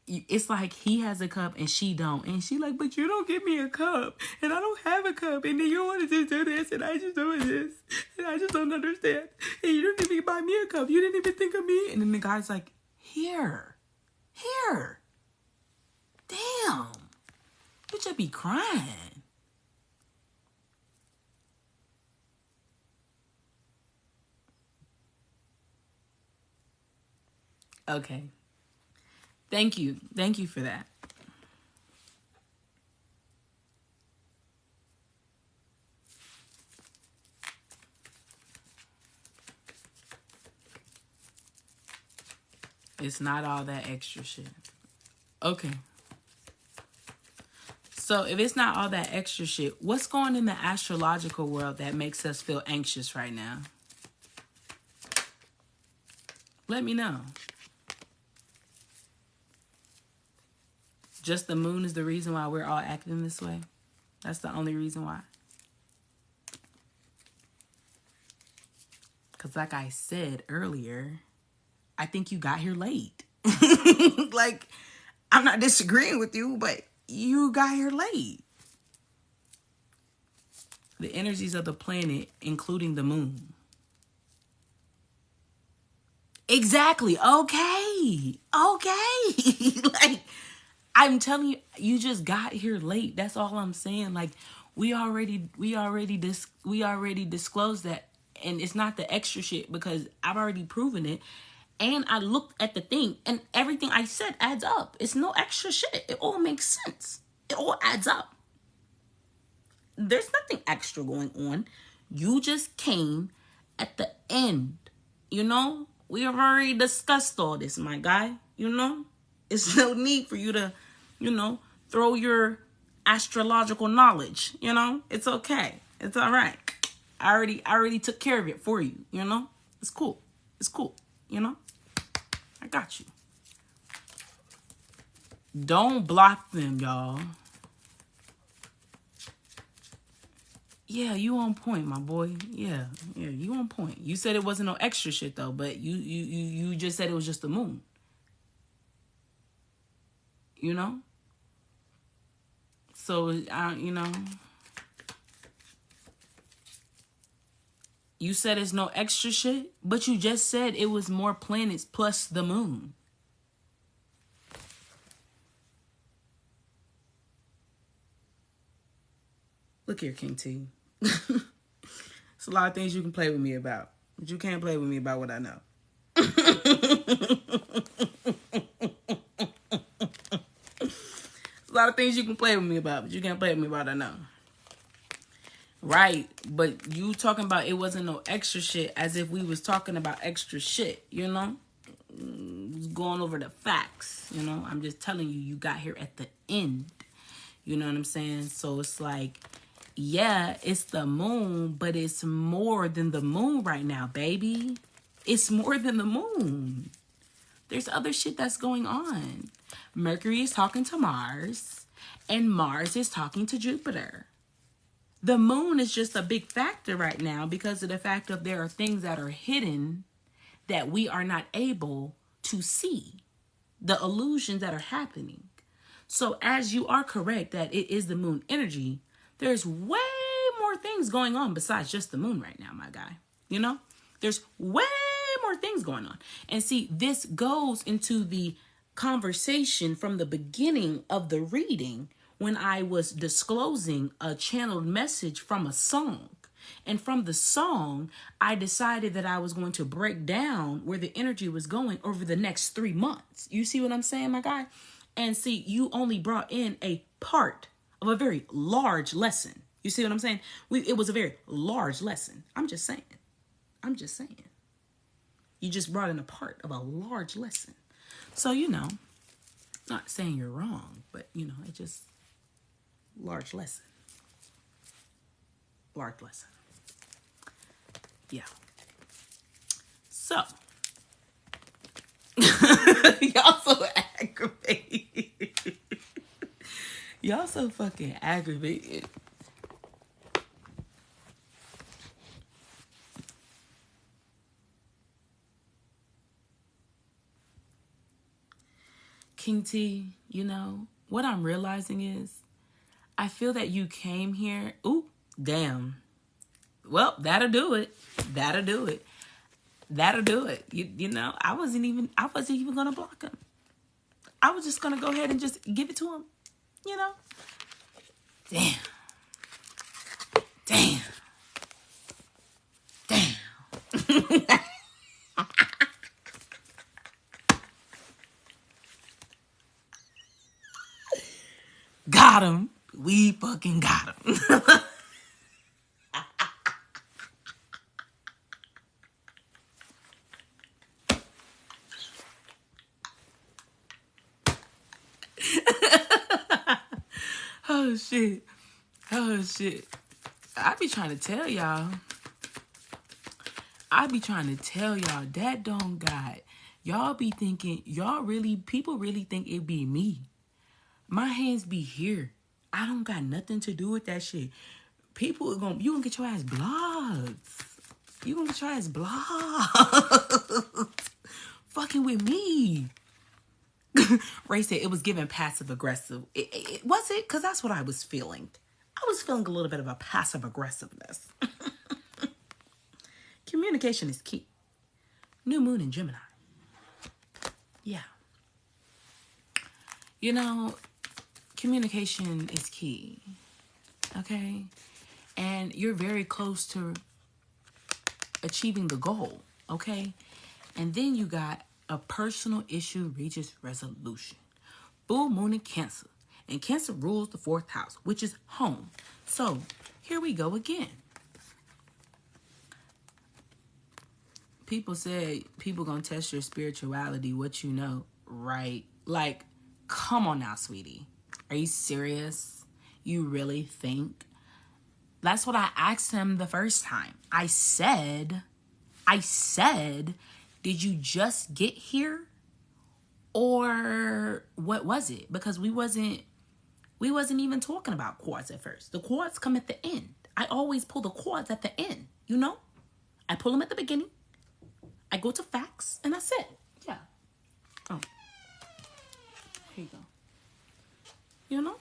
It's like he has a cup and she don't. And she like, but you don't give me a cup. And I don't have a cup. And then you want to just do this. And I just doing this. And I just don't understand. And you didn't even buy me a cup. You didn't even think of me. And then the guy's like, here. Damn. You should be crying. Okay. Thank you for that. It's not all that extra shit. Okay. So if it's not all that extra shit, what's going in the astrological world that makes us feel anxious right now? Let me know. Just the moon is the reason why we're all acting this way? That's the only reason why? Because like I said earlier, I think you got here late. Like, I'm not disagreeing with you, but you got here late. The energies of the planet, including the moon. Exactly. Okay. Like, I'm telling you, you just got here late. That's all I'm saying. Like, we already disclosed that, and it's not the extra shit because I've already proven it. And I looked at the thing, and everything I said adds up. It's no extra shit. It all makes sense. It all adds up. There's nothing extra going on. You just came at the end. You know? We have already discussed all this, my guy. You know? It's no need for you to, throw your astrological knowledge. You know? It's okay. It's all right. I already took care of it for you. You know? It's cool. You know? I got you. Don't block them, y'all. Yeah, you on point, my boy. Yeah, you on point. You said it wasn't no extra shit though, but you just said it was just the moon. You know? So, you said it's no extra shit, but you just said it was more planets plus the moon. Look here, King T. It's a lot of things you can play with me about, but you can't play with me about what I know. A lot of things you can play with me about, but you can't play with me about what I know. Right, but you talking about it wasn't no extra shit, as if we was talking about extra shit, you know? Going over the facts, you know? I'm just telling you, you got here at the end. You know what I'm saying? So it's like, yeah, it's the moon, but it's more than the moon right now, baby. It's more than the moon. There's other shit that's going on. Mercury is talking to Mars, and Mars is talking to Jupiter. The moon is just a big factor right now because of the fact of there are things that are hidden that we are not able to see. The illusions that are happening. So as you are correct that it is the moon energy, there's way more things going on besides just the moon right now, my guy. You know, there's way more things going on. And see, this goes into the conversation from the beginning of the reading when I was disclosing a channeled message from a song. And from the song, I decided that I was going to break down where the energy was going over the next 3 months. You see what I'm saying, my guy? And see, you only brought in a part of a very large lesson. You see what I'm saying? It was a very large lesson. I'm just saying. You just brought in a part of a large lesson. So, you know, not saying you're wrong, but, you know, it just, large lesson. Large lesson. Yeah. So, y'all so aggravated. Y'all so fucking aggravated. King T, you know, what I'm realizing is I feel that you came here. Ooh, damn. Well, that'll do it. You know, I wasn't even gonna block him. I was just gonna go ahead and just give it to him. You know? Damn. Got him. We fucking got him. Oh shit. I be trying to tell y'all. That don't God. Y'all be thinking, people really think it be me. My hands be here. I don't got nothing to do with that shit. You gonna get your ass blocked. Fucking with me. Ray said it was given passive aggressive. Was it? Because that's what I was feeling. I was feeling a little bit of a passive aggressiveness. Communication is key. New moon in Gemini. Yeah. You know, communication is key. Okay? And you're very close to achieving the goal. Okay? And then you got a personal issue reaches resolution. Full moon in Cancer. And Cancer rules the 4th house, which is home. So, here we go again. People say people gonna test your spirituality, what you know, right? Like, come on now, sweetie. Are you serious? You really think? That's what I asked him the first time. I said, did you just get here? Or what was it? Because we wasn't even talking about quartz at first. The quartz come at the end. I always pull the quartz at the end, you know? I pull them at the beginning. I go to facts, and that's it. Yeah. Oh. Here you go. You know?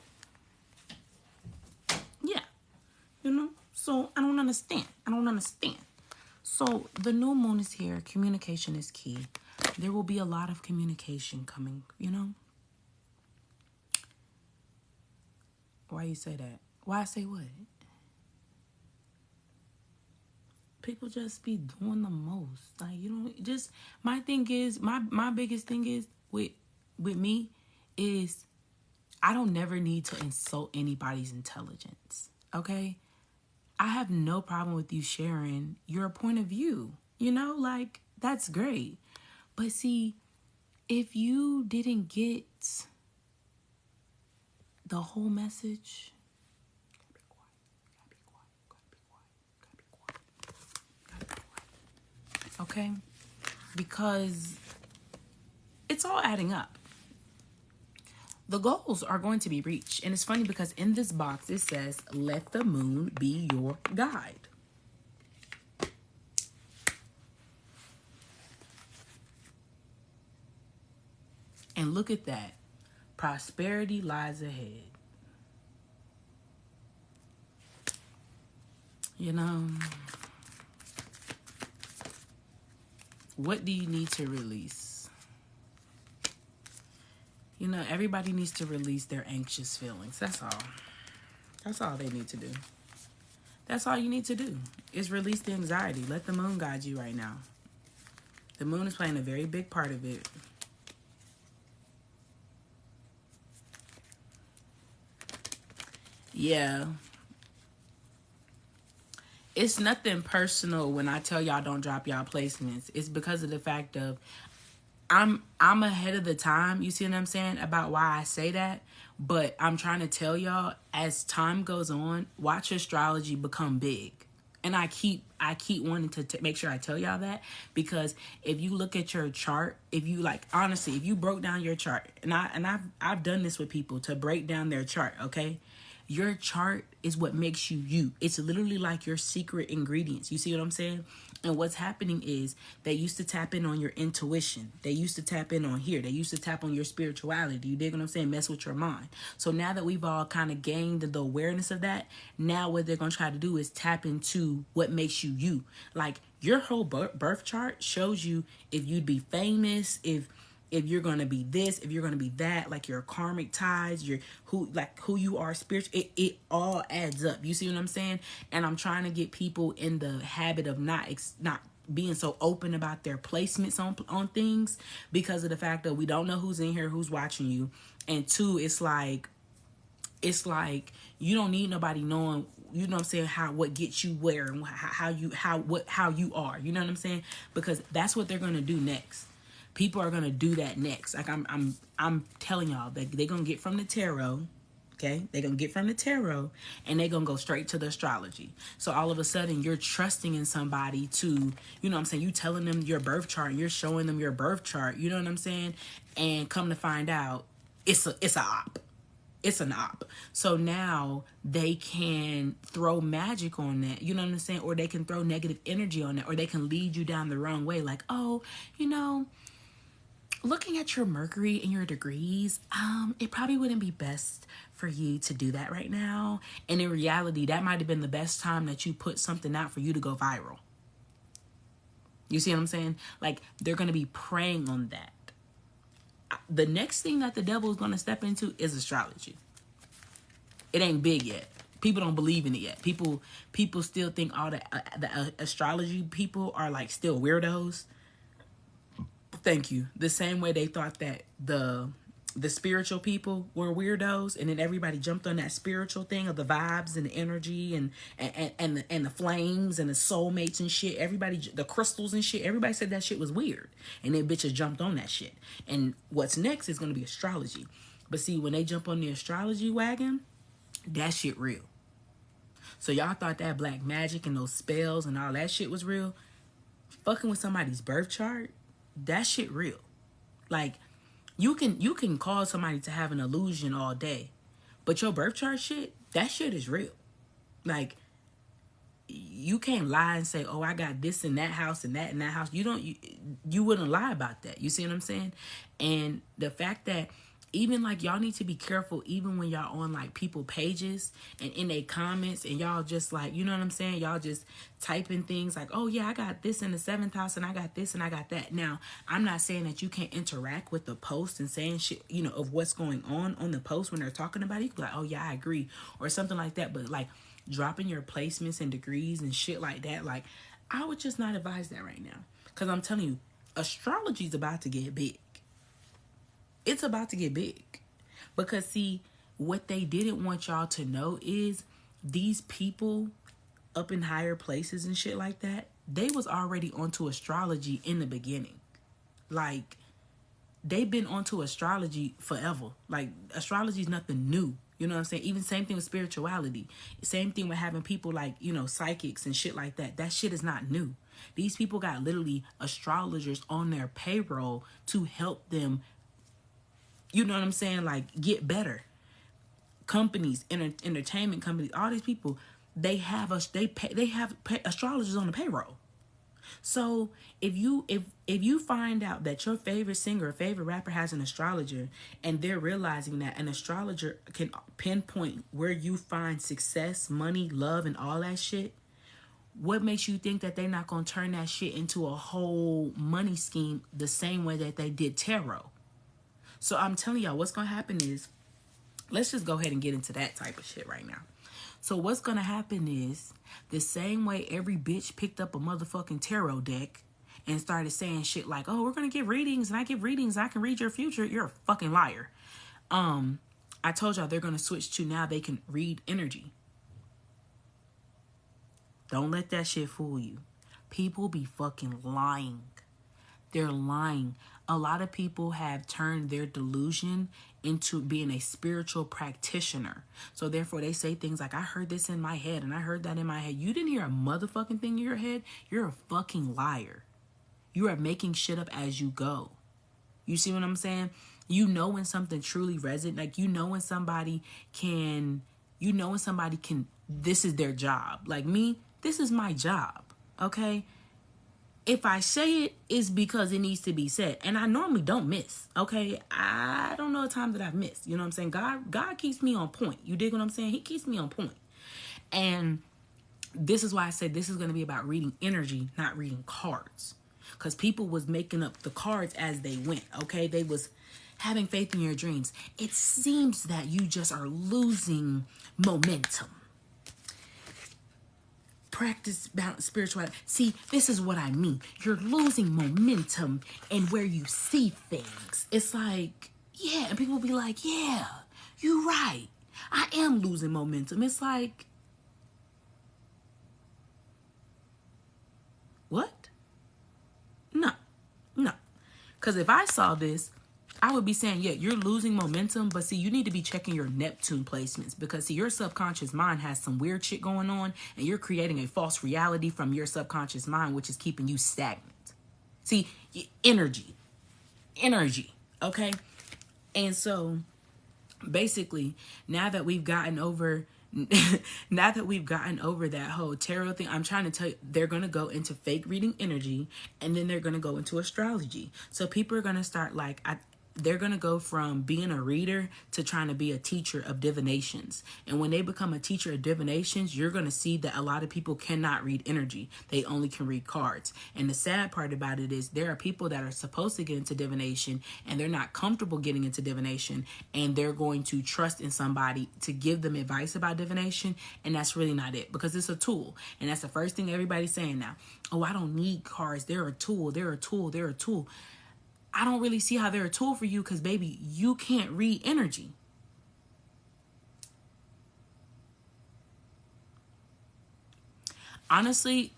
Yeah. You know? So, I don't understand. So, the new moon is here. Communication is key. There will be a lot of communication coming, you know? Why you say that? Why I say what? People just be doing the most. Like, you don't just, my thing is, my biggest thing is with me is I don't never need to insult anybody's intelligence. Okay? I have no problem with you sharing your point of view. You know, like, that's great. But see, if you didn't get the whole message, okay? Because it's all adding up. The goals are going to be reached. And it's funny because in this box it says, let the moon be your guide. And look at that. Prosperity lies ahead. You know, what do you need to release? You know, everybody needs to release their anxious feelings. That's all. That's all they need to do. That's all you need to do is release the anxiety. Let the moon guide you right now. The moon is playing a very big part of it. Yeah. It's nothing personal when I tell y'all don't drop y'all placements. It's because of the fact of I'm ahead of the time, you see what I'm saying, about why I say that. But I'm trying to tell y'all, as time goes on, watch astrology become big. And I keep wanting to make sure I tell y'all that, because if you look at your chart, if you like, honestly, if you broke down your chart, and I've done this with people to break down their chart, okay? Your chart is what makes you you. It's literally like your secret ingredients. You see what I'm saying? And what's happening is they used to tap in on your intuition. They used to tap in on here. They used to tap on your spirituality. You dig what I'm saying? Mess with your mind. So now that we've all kind of gained the awareness of that, now what they're going to try to do is tap into what makes you you. Like your whole birth chart shows you if you'd be famous, if you're going to be this, if you're going to be that, like your karmic ties, your who you are spiritual, it all adds up. You see what I'm saying? And I'm trying to get people in the habit of not being so open about their placements on things, because of the fact that we don't know who's in here, who's watching you. And two, it's like you don't need nobody knowing, you know what I'm saying, what gets you where and how you are. You know what I'm saying? Because that's what they're going to do next. People are gonna do that next. Like I'm telling y'all that they're gonna get from the tarot, okay? They're gonna get from the tarot and they're gonna go straight to the astrology. So all of a sudden you're trusting in somebody to, you know what I'm saying, you telling them your birth chart, you're showing them your birth chart, you know what I'm saying? And come to find out, it's a op. It's an op. So now they can throw magic on that, you know what I'm saying? Or they can throw negative energy on that, or they can lead you down the wrong way. Like, oh, you know, looking at your Mercury and your degrees, it probably wouldn't be best for you to do that right now. And in reality, that might have been the best time that you put something out for you to go viral. You see what I'm saying? Like, they're going to be preying on that. The next thing that the devil is going to step into is astrology. It ain't big yet. People don't believe in it yet. People still think all the astrology people are like still weirdos. Thank you. The same way they thought that the spiritual people were weirdos, and then everybody jumped on that spiritual thing of the vibes and the energy and the flames and the soulmates and shit. Everybody, the crystals and shit, everybody said that shit was weird, and then bitches jumped on that shit. And what's next is going to be astrology. But see, when they jump on the astrology wagon, that shit real. So y'all thought that black magic and those spells and all that shit was real? Fucking with somebody's birth chart, that shit real. Like, you can cause somebody to have an illusion all day, but your birth chart shit, that shit is real. Like, you can't lie and say, oh, I got this in that house and that in that house. You wouldn't lie about that. You see what I'm saying? And the fact that even like y'all need to be careful, even when y'all on like people pages and in their comments, and y'all just like, you know what I'm saying? Y'all just typing things like, oh yeah, I got this in the 7th house and I got this and I got that. Now, I'm not saying that you can't interact with the post and saying shit, you know, of what's going on the post when they're talking about it. You can be like, oh yeah, I agree, or something like that. But like dropping your placements and degrees and shit like that, like, I would just not advise that right now. Because I'm telling you, astrology is about to get big. It's about to get big. Because, see, what they didn't want y'all to know is these people up in higher places and shit like that, they was already onto astrology in the beginning. Like, they've been onto astrology forever. Like, astrology is nothing new. You know what I'm saying? Even same thing with spirituality. Same thing with having people like, psychics and shit like that. That shit is not new. These people got literally astrologers on their payroll to help them, you know what I'm saying, like, get better. Companies, entertainment companies, all these people, they have astrologers on the payroll. So if you find out that your favorite singer or favorite rapper has an astrologer, and they're realizing that an astrologer can pinpoint where you find success, money, love, and all that shit, what makes you think that they're not going to turn that shit into a whole money scheme the same way that they did tarot? So I'm telling y'all, what's going to happen is, let's just go ahead and get into that type of shit right now. So what's going to happen is, the same way every bitch picked up a motherfucking tarot deck and started saying shit like, oh, we're going to give readings, and I give readings, I can read your future. You're a fucking liar. I told y'all they're going to switch to now they can read energy. Don't let that shit fool you. People be fucking lying. They're lying. A lot of people have turned their delusion into being a spiritual practitioner. So therefore they say things like, I heard this in my head and I heard that in my head. You didn't hear a motherfucking thing in your head. You're a fucking liar. You are making shit up as you go. You see what I'm saying? You know when something truly resonates. Like, you know when somebody can, this is their job. Like me, this is my job. Okay? If I say it, it's because it needs to be said. And I normally don't miss. Okay? I don't know a time that I've missed. You know what I'm saying? God keeps me on point. You dig what I'm saying? He keeps me on point. And this is why I said this is going to be about reading energy, not reading cards. Because people was making up the cards as they went. Okay? They was having faith in your dreams. It seems that you just are losing momentum. Practice balance spirituality. See, this is what I mean. You're losing momentum in where you see things. It's like, yeah, and people be like, yeah, you're right. I am losing momentum. It's like, what? No. Because if I saw this, I would be saying, yeah, you're losing momentum, but see, you need to be checking your Neptune placements, because see, your subconscious mind has some weird shit going on, and you're creating a false reality from your subconscious mind, which is keeping you stagnant. See, energy, okay? And so, basically, now that we've gotten over that whole tarot thing, I'm trying to tell you, they're going to go into fake reading energy, and then they're going to go into astrology. So people are going to start they're going to go from being a reader to trying to be a teacher of divinations. And when they become a teacher of divinations, you're going to see that a lot of people cannot read energy. They only can read cards. And the sad part about it is there are people that are supposed to get into divination and they're not comfortable getting into divination, and they're going to trust in somebody to give them advice about divination. And that's really not it, because it's a tool. And that's the first thing everybody's saying now. Oh, I don't need cards. They're a tool. I don't really see how they're a tool for you, because, baby, you can't read energy. Honestly,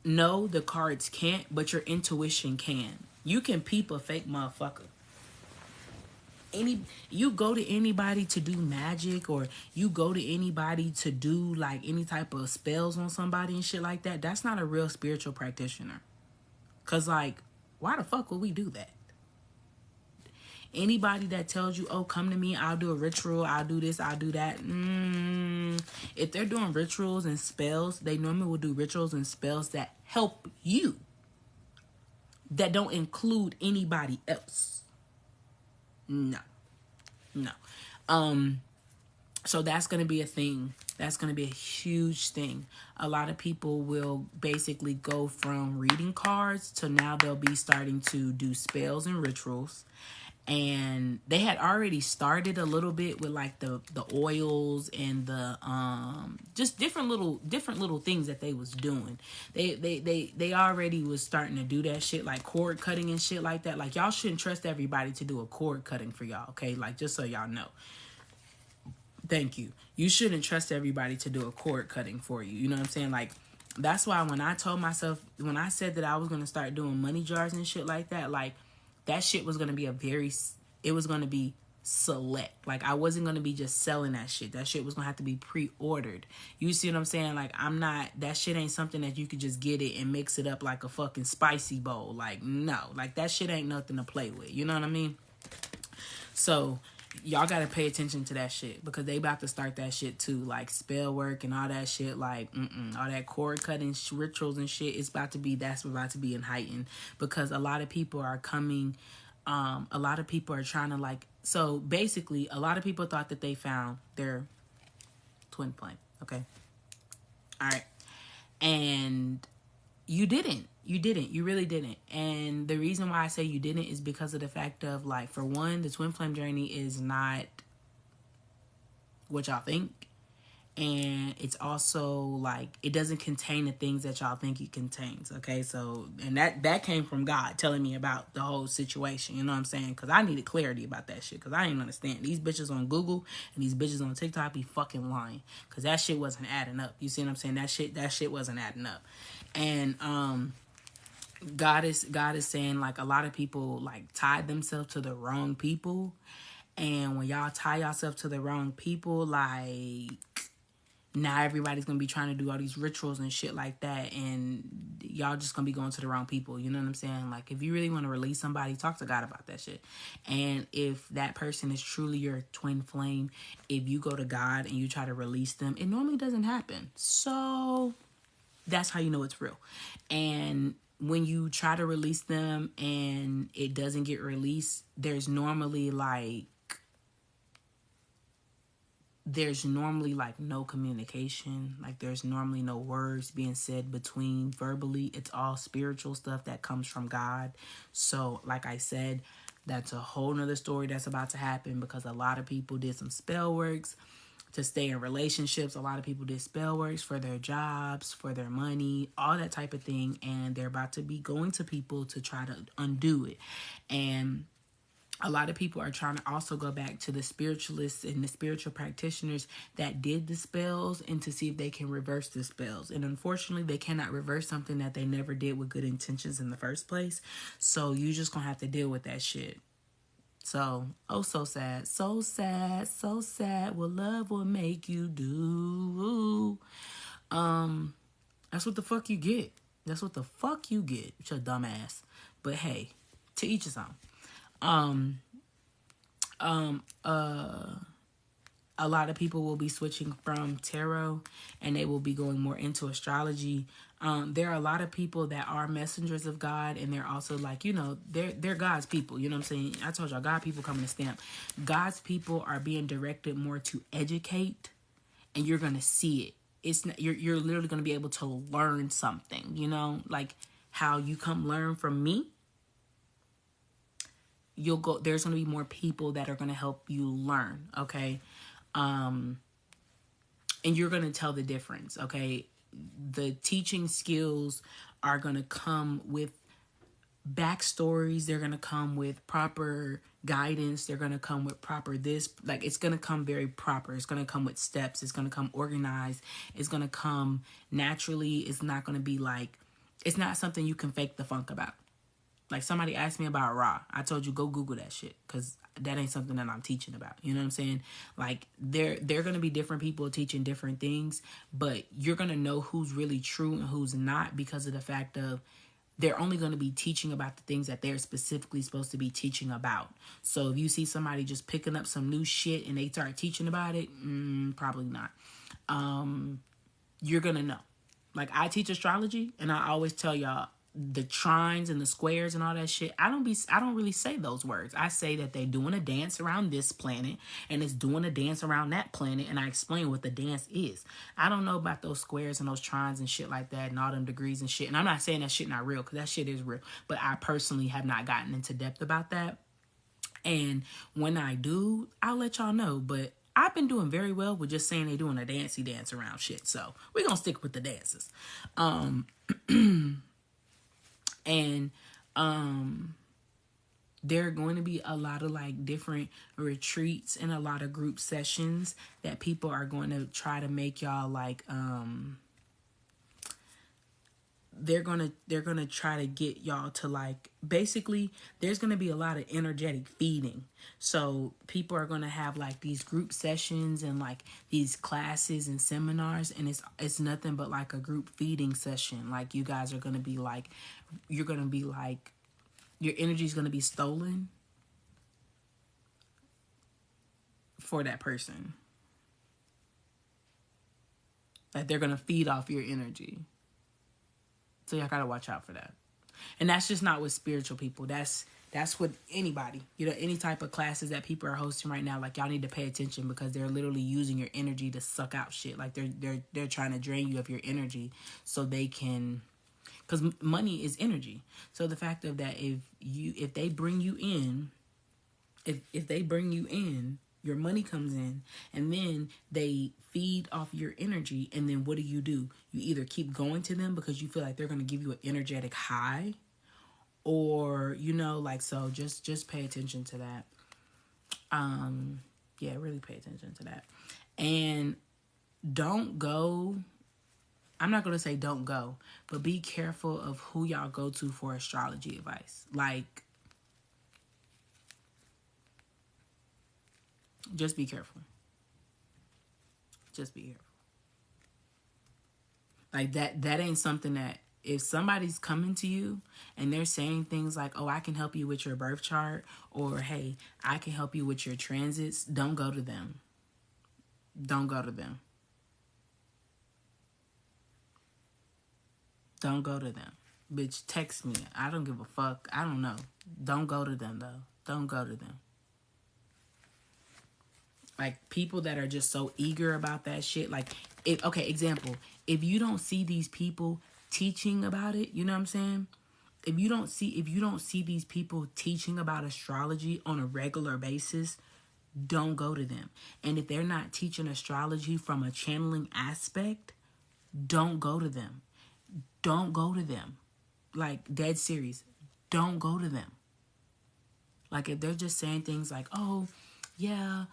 no, the cards can't, but your intuition can. You can peep a fake motherfucker. You go to anybody to do magic, or you go to anybody to do like any type of spells on somebody and shit like that, that's not a real spiritual practitioner. Because, like, why the fuck would we do that? Anybody that tells you, oh, come to me, I'll do a ritual, I'll do this, I'll do that. If they're doing rituals and spells, they normally will do rituals and spells that help you, that don't include anybody else. No. So that's going to be a thing. That's going to be a huge thing. A lot of people will basically go from reading cards to now they'll be starting to do spells and rituals. And they had already started a little bit with like the oils and the just different little things that they was doing. They already was starting to do that shit, like cord cutting and shit like that. Like, y'all shouldn't trust everybody to do a cord cutting for y'all, okay? Like, just so y'all know. Thank you. You shouldn't trust everybody to do a cord cutting for you. You know what I'm saying? Like, that's why when I said that I was going to start doing money jars and shit like that, like, that shit was going to be it was going to be select. Like, I wasn't going to be just selling that shit. That shit was going to have to be pre-ordered. You see what I'm saying? Like, that shit ain't something that you could just get it and mix it up like a fucking spicy bowl. Like, no. Like, that shit ain't nothing to play with. You know what I mean? So, y'all gotta pay attention to that shit, because they about to start that shit too, like spell work and all that shit, like all that cord cutting rituals and shit. That's about to be in heightened, because a lot of people are coming. A lot of people are trying to, like, so basically a lot of people thought that they found their twin flame. Okay, all right, and you didn't. You really didn't. And the reason why I say you didn't is because of the fact of, like, for one, the twin flame journey is not what y'all think. And it's also, like, it doesn't contain the things that y'all think it contains. Okay, so, and that came from God telling me about the whole situation. You know what I'm saying? Because I needed clarity about that shit. Because I didn't understand. These bitches on Google and these bitches on TikTok be fucking lying. Because that shit wasn't adding up. You see what I'm saying? That shit wasn't adding up. And, God is saying, like, a lot of people, like, tied themselves to the wrong people. And when y'all tie yourself to the wrong people, like, now everybody's gonna be trying to do all these rituals and shit like that, and y'all just gonna be going to the wrong people. You know what I'm saying? Like, if you really want to release somebody, talk to God about that shit. And if that person is truly your twin flame, if you go to God and you try to release them, it normally doesn't happen. So that's how you know it's real. And when you try to release them and it doesn't get released, there's normally like no communication. Like, there's normally no words being said between verbally. It's all spiritual stuff that comes from God. So, like I said, that's a whole nother story that's about to happen, because a lot of people did some spell works to stay in relationships. A lot of people did spell works for their jobs, for their money, all that type of thing. And they're about to be going to people to try to undo it. And a lot of people are trying to also go back to the spiritualists and the spiritual practitioners that did the spells, and to see if they can reverse the spells. And unfortunately, they cannot reverse something that they never did with good intentions in the first place. So you just gonna have to deal with that shit. So, so sad, so sad, so sad. What love will make you do. That's what the fuck you get. That's what the fuck you get, your dumb ass. But hey, to each his own. A lot of people will be switching from tarot, and they will be going more into astrology. There are a lot of people that are messengers of God, and they're also, like, you know, they're God's people. You know what I'm saying? I told y'all, God people coming to stamp. God's people are being directed more to educate, and you're gonna see it. It's not, you're literally gonna be able to learn something. You know, like how you come learn from me. There's gonna be more people that are gonna help you learn. Okay. And you're going to tell the difference, okay? The teaching skills are going to come with backstories. They're going to come with proper guidance. They're going to come with proper this. Like, it's going to come very proper. It's going to come with steps. It's going to come organized. It's going to come naturally. It's not going to be like, it's not something you can fake the funk about. Like, somebody asked me about Ra. I told you, go Google that shit, because that ain't something that I'm teaching about. You know what I'm saying? Like, they're going to be different people teaching different things, but you're going to know who's really true and who's not, because of the fact of they're only going to be teaching about the things that they're specifically supposed to be teaching about. So if you see somebody just picking up some new shit and they start teaching about it, probably not. You're going to know. Like, I teach astrology, and I always tell y'all, the trines and the squares and all that shit, I don't really say those words. I say that they doing a dance around this planet, and it's doing a dance around that planet, and I explain what the dance is. I don't know about those squares and those trines and shit like that and all them degrees and shit. And I'm not saying that shit not real, because that shit is real. But I personally have not gotten into depth about that. And when I do, I'll let y'all know. But I've been doing very well with just saying they doing a dancey dance around shit. So we're going to stick with the dances. And there are going to be a lot of like different retreats and a lot of group sessions that people are going to try to make y'all like, they're gonna try to get y'all to like, basically there's gonna be a lot of energetic feeding. So people are gonna have like these group sessions and like these classes and seminars, and it's nothing but like a group feeding session. Like you guys are gonna be like, you're gonna be like, your energy is gonna be stolen for that person. Like they're gonna feed off your energy. So y'all gotta watch out for that. And that's just not with spiritual people. That's with anybody. You know, any type of classes that people are hosting right now, like y'all need to pay attention because they're literally using your energy to suck out shit. Like they're trying to drain you of your energy so they can, because money is energy. So the fact of that, if they bring you in, if they bring you in, your money comes in, and then they feed off your energy, and then what do? You either keep going to them because you feel like they're going to give you an energetic high, or, you know, like, so just pay attention to that. Yeah, really pay attention to that. And don't go, I'm not going to say don't go, but be careful of who y'all go to for astrology advice. Like, just be careful. Just be careful. Like that ain't something that, if somebody's coming to you and they're saying things like, oh, I can help you with your birth chart, or hey, I can help you with your transits, don't go to them. Don't go to them. Don't go to them. Bitch, text me. I don't give a fuck. I don't know. Don't go to them, though. Don't go to them. Like, people that are just so eager about that shit. Like, okay, example. If you don't see these people teaching about it, you know what I'm saying? If you don't see these people teaching about astrology on a regular basis, don't go to them. And if they're not teaching astrology from a channeling aspect, don't go to them. Don't go to them. Like, dead serious. Don't go to them. Like, if they're just saying things like, oh, yeah,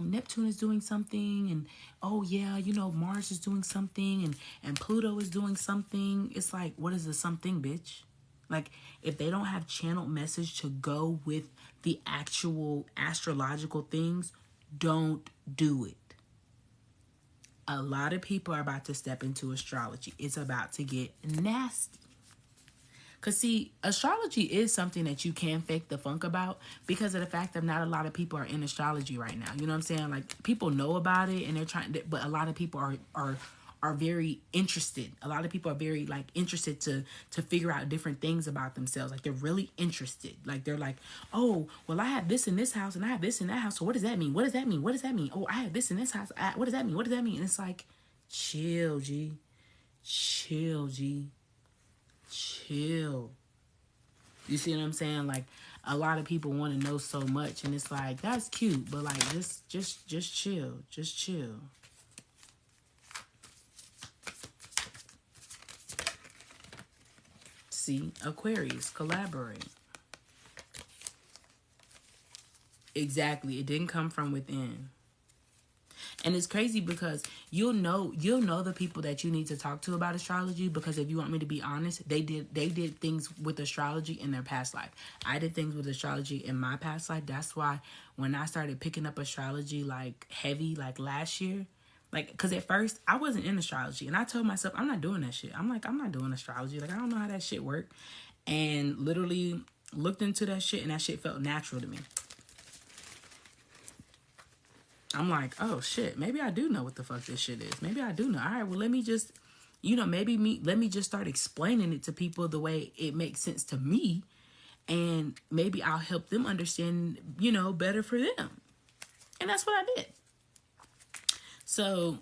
Neptune is doing something, and oh yeah, you know, Mars is doing something, and Pluto is doing something. It's like, what is the something, bitch? Like, if they don't have channeled message to go with the actual astrological things, don't do it. A lot of people are about to step into astrology. It's about to get nasty. Because, see, astrology is something that you can fake the funk about because of the fact that not a lot of people are in astrology right now. You know what I'm saying? Like, people know about it and they're trying to, but a lot of people are very interested. A lot of people are very, like, interested to figure out different things about themselves. Like, they're really interested. Like, they're like, oh, well, I have this in this house and I have this in that house. So what does that mean? What does that mean? What does that mean? Oh, I have this in this house. What does that mean? What does that mean? And it's like, chill, G. Chill, G. Chill. You see what I'm saying? Like, a lot of people want to know so much, and it's like, that's cute, but like, just chill. Just chill. See, Aquarius, collaborate. Exactly. It didn't come from within. And it's crazy because you'll know the people that you need to talk to about astrology, because if you want me to be honest, they did things with astrology in their past life. I did things with astrology in my past life. That's why when I started picking up astrology like heavy, like last year, like, because at first I wasn't in astrology, and I told myself I'm not doing that shit. I'm like, I'm not doing astrology. Like, I don't know how that shit worked. And literally looked into that shit, and that shit felt natural to me. I'm like, oh shit, maybe I do know what the fuck this shit is. Maybe I do know. All right, well, let me just, let me just start explaining it to people the way it makes sense to me. And maybe I'll help them understand, better for them. And that's what I did. So,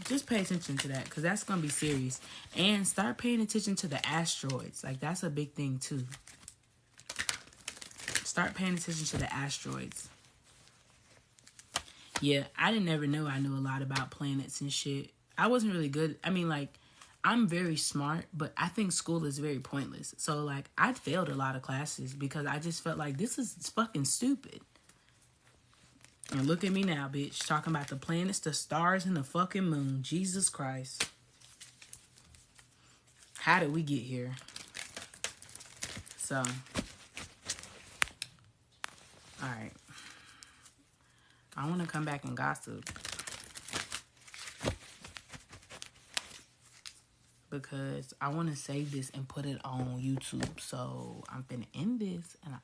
just pay attention to that, because that's going to be serious. And start paying attention to the asteroids. Like, that's a big thing too. Start paying attention to the asteroids. Yeah, I didn't ever know I knew a lot about planets and shit. I wasn't really good. I mean, like, I'm very smart, but I think school is very pointless. So, like, I failed a lot of classes because I just felt like this is fucking stupid. And look at me now, bitch, talking about the planets, the stars, and the fucking moon. Jesus Christ. How did we get here? So, alright. I want to come back and gossip. Because I want to save this and put it on YouTube. So, I'm finna end this. And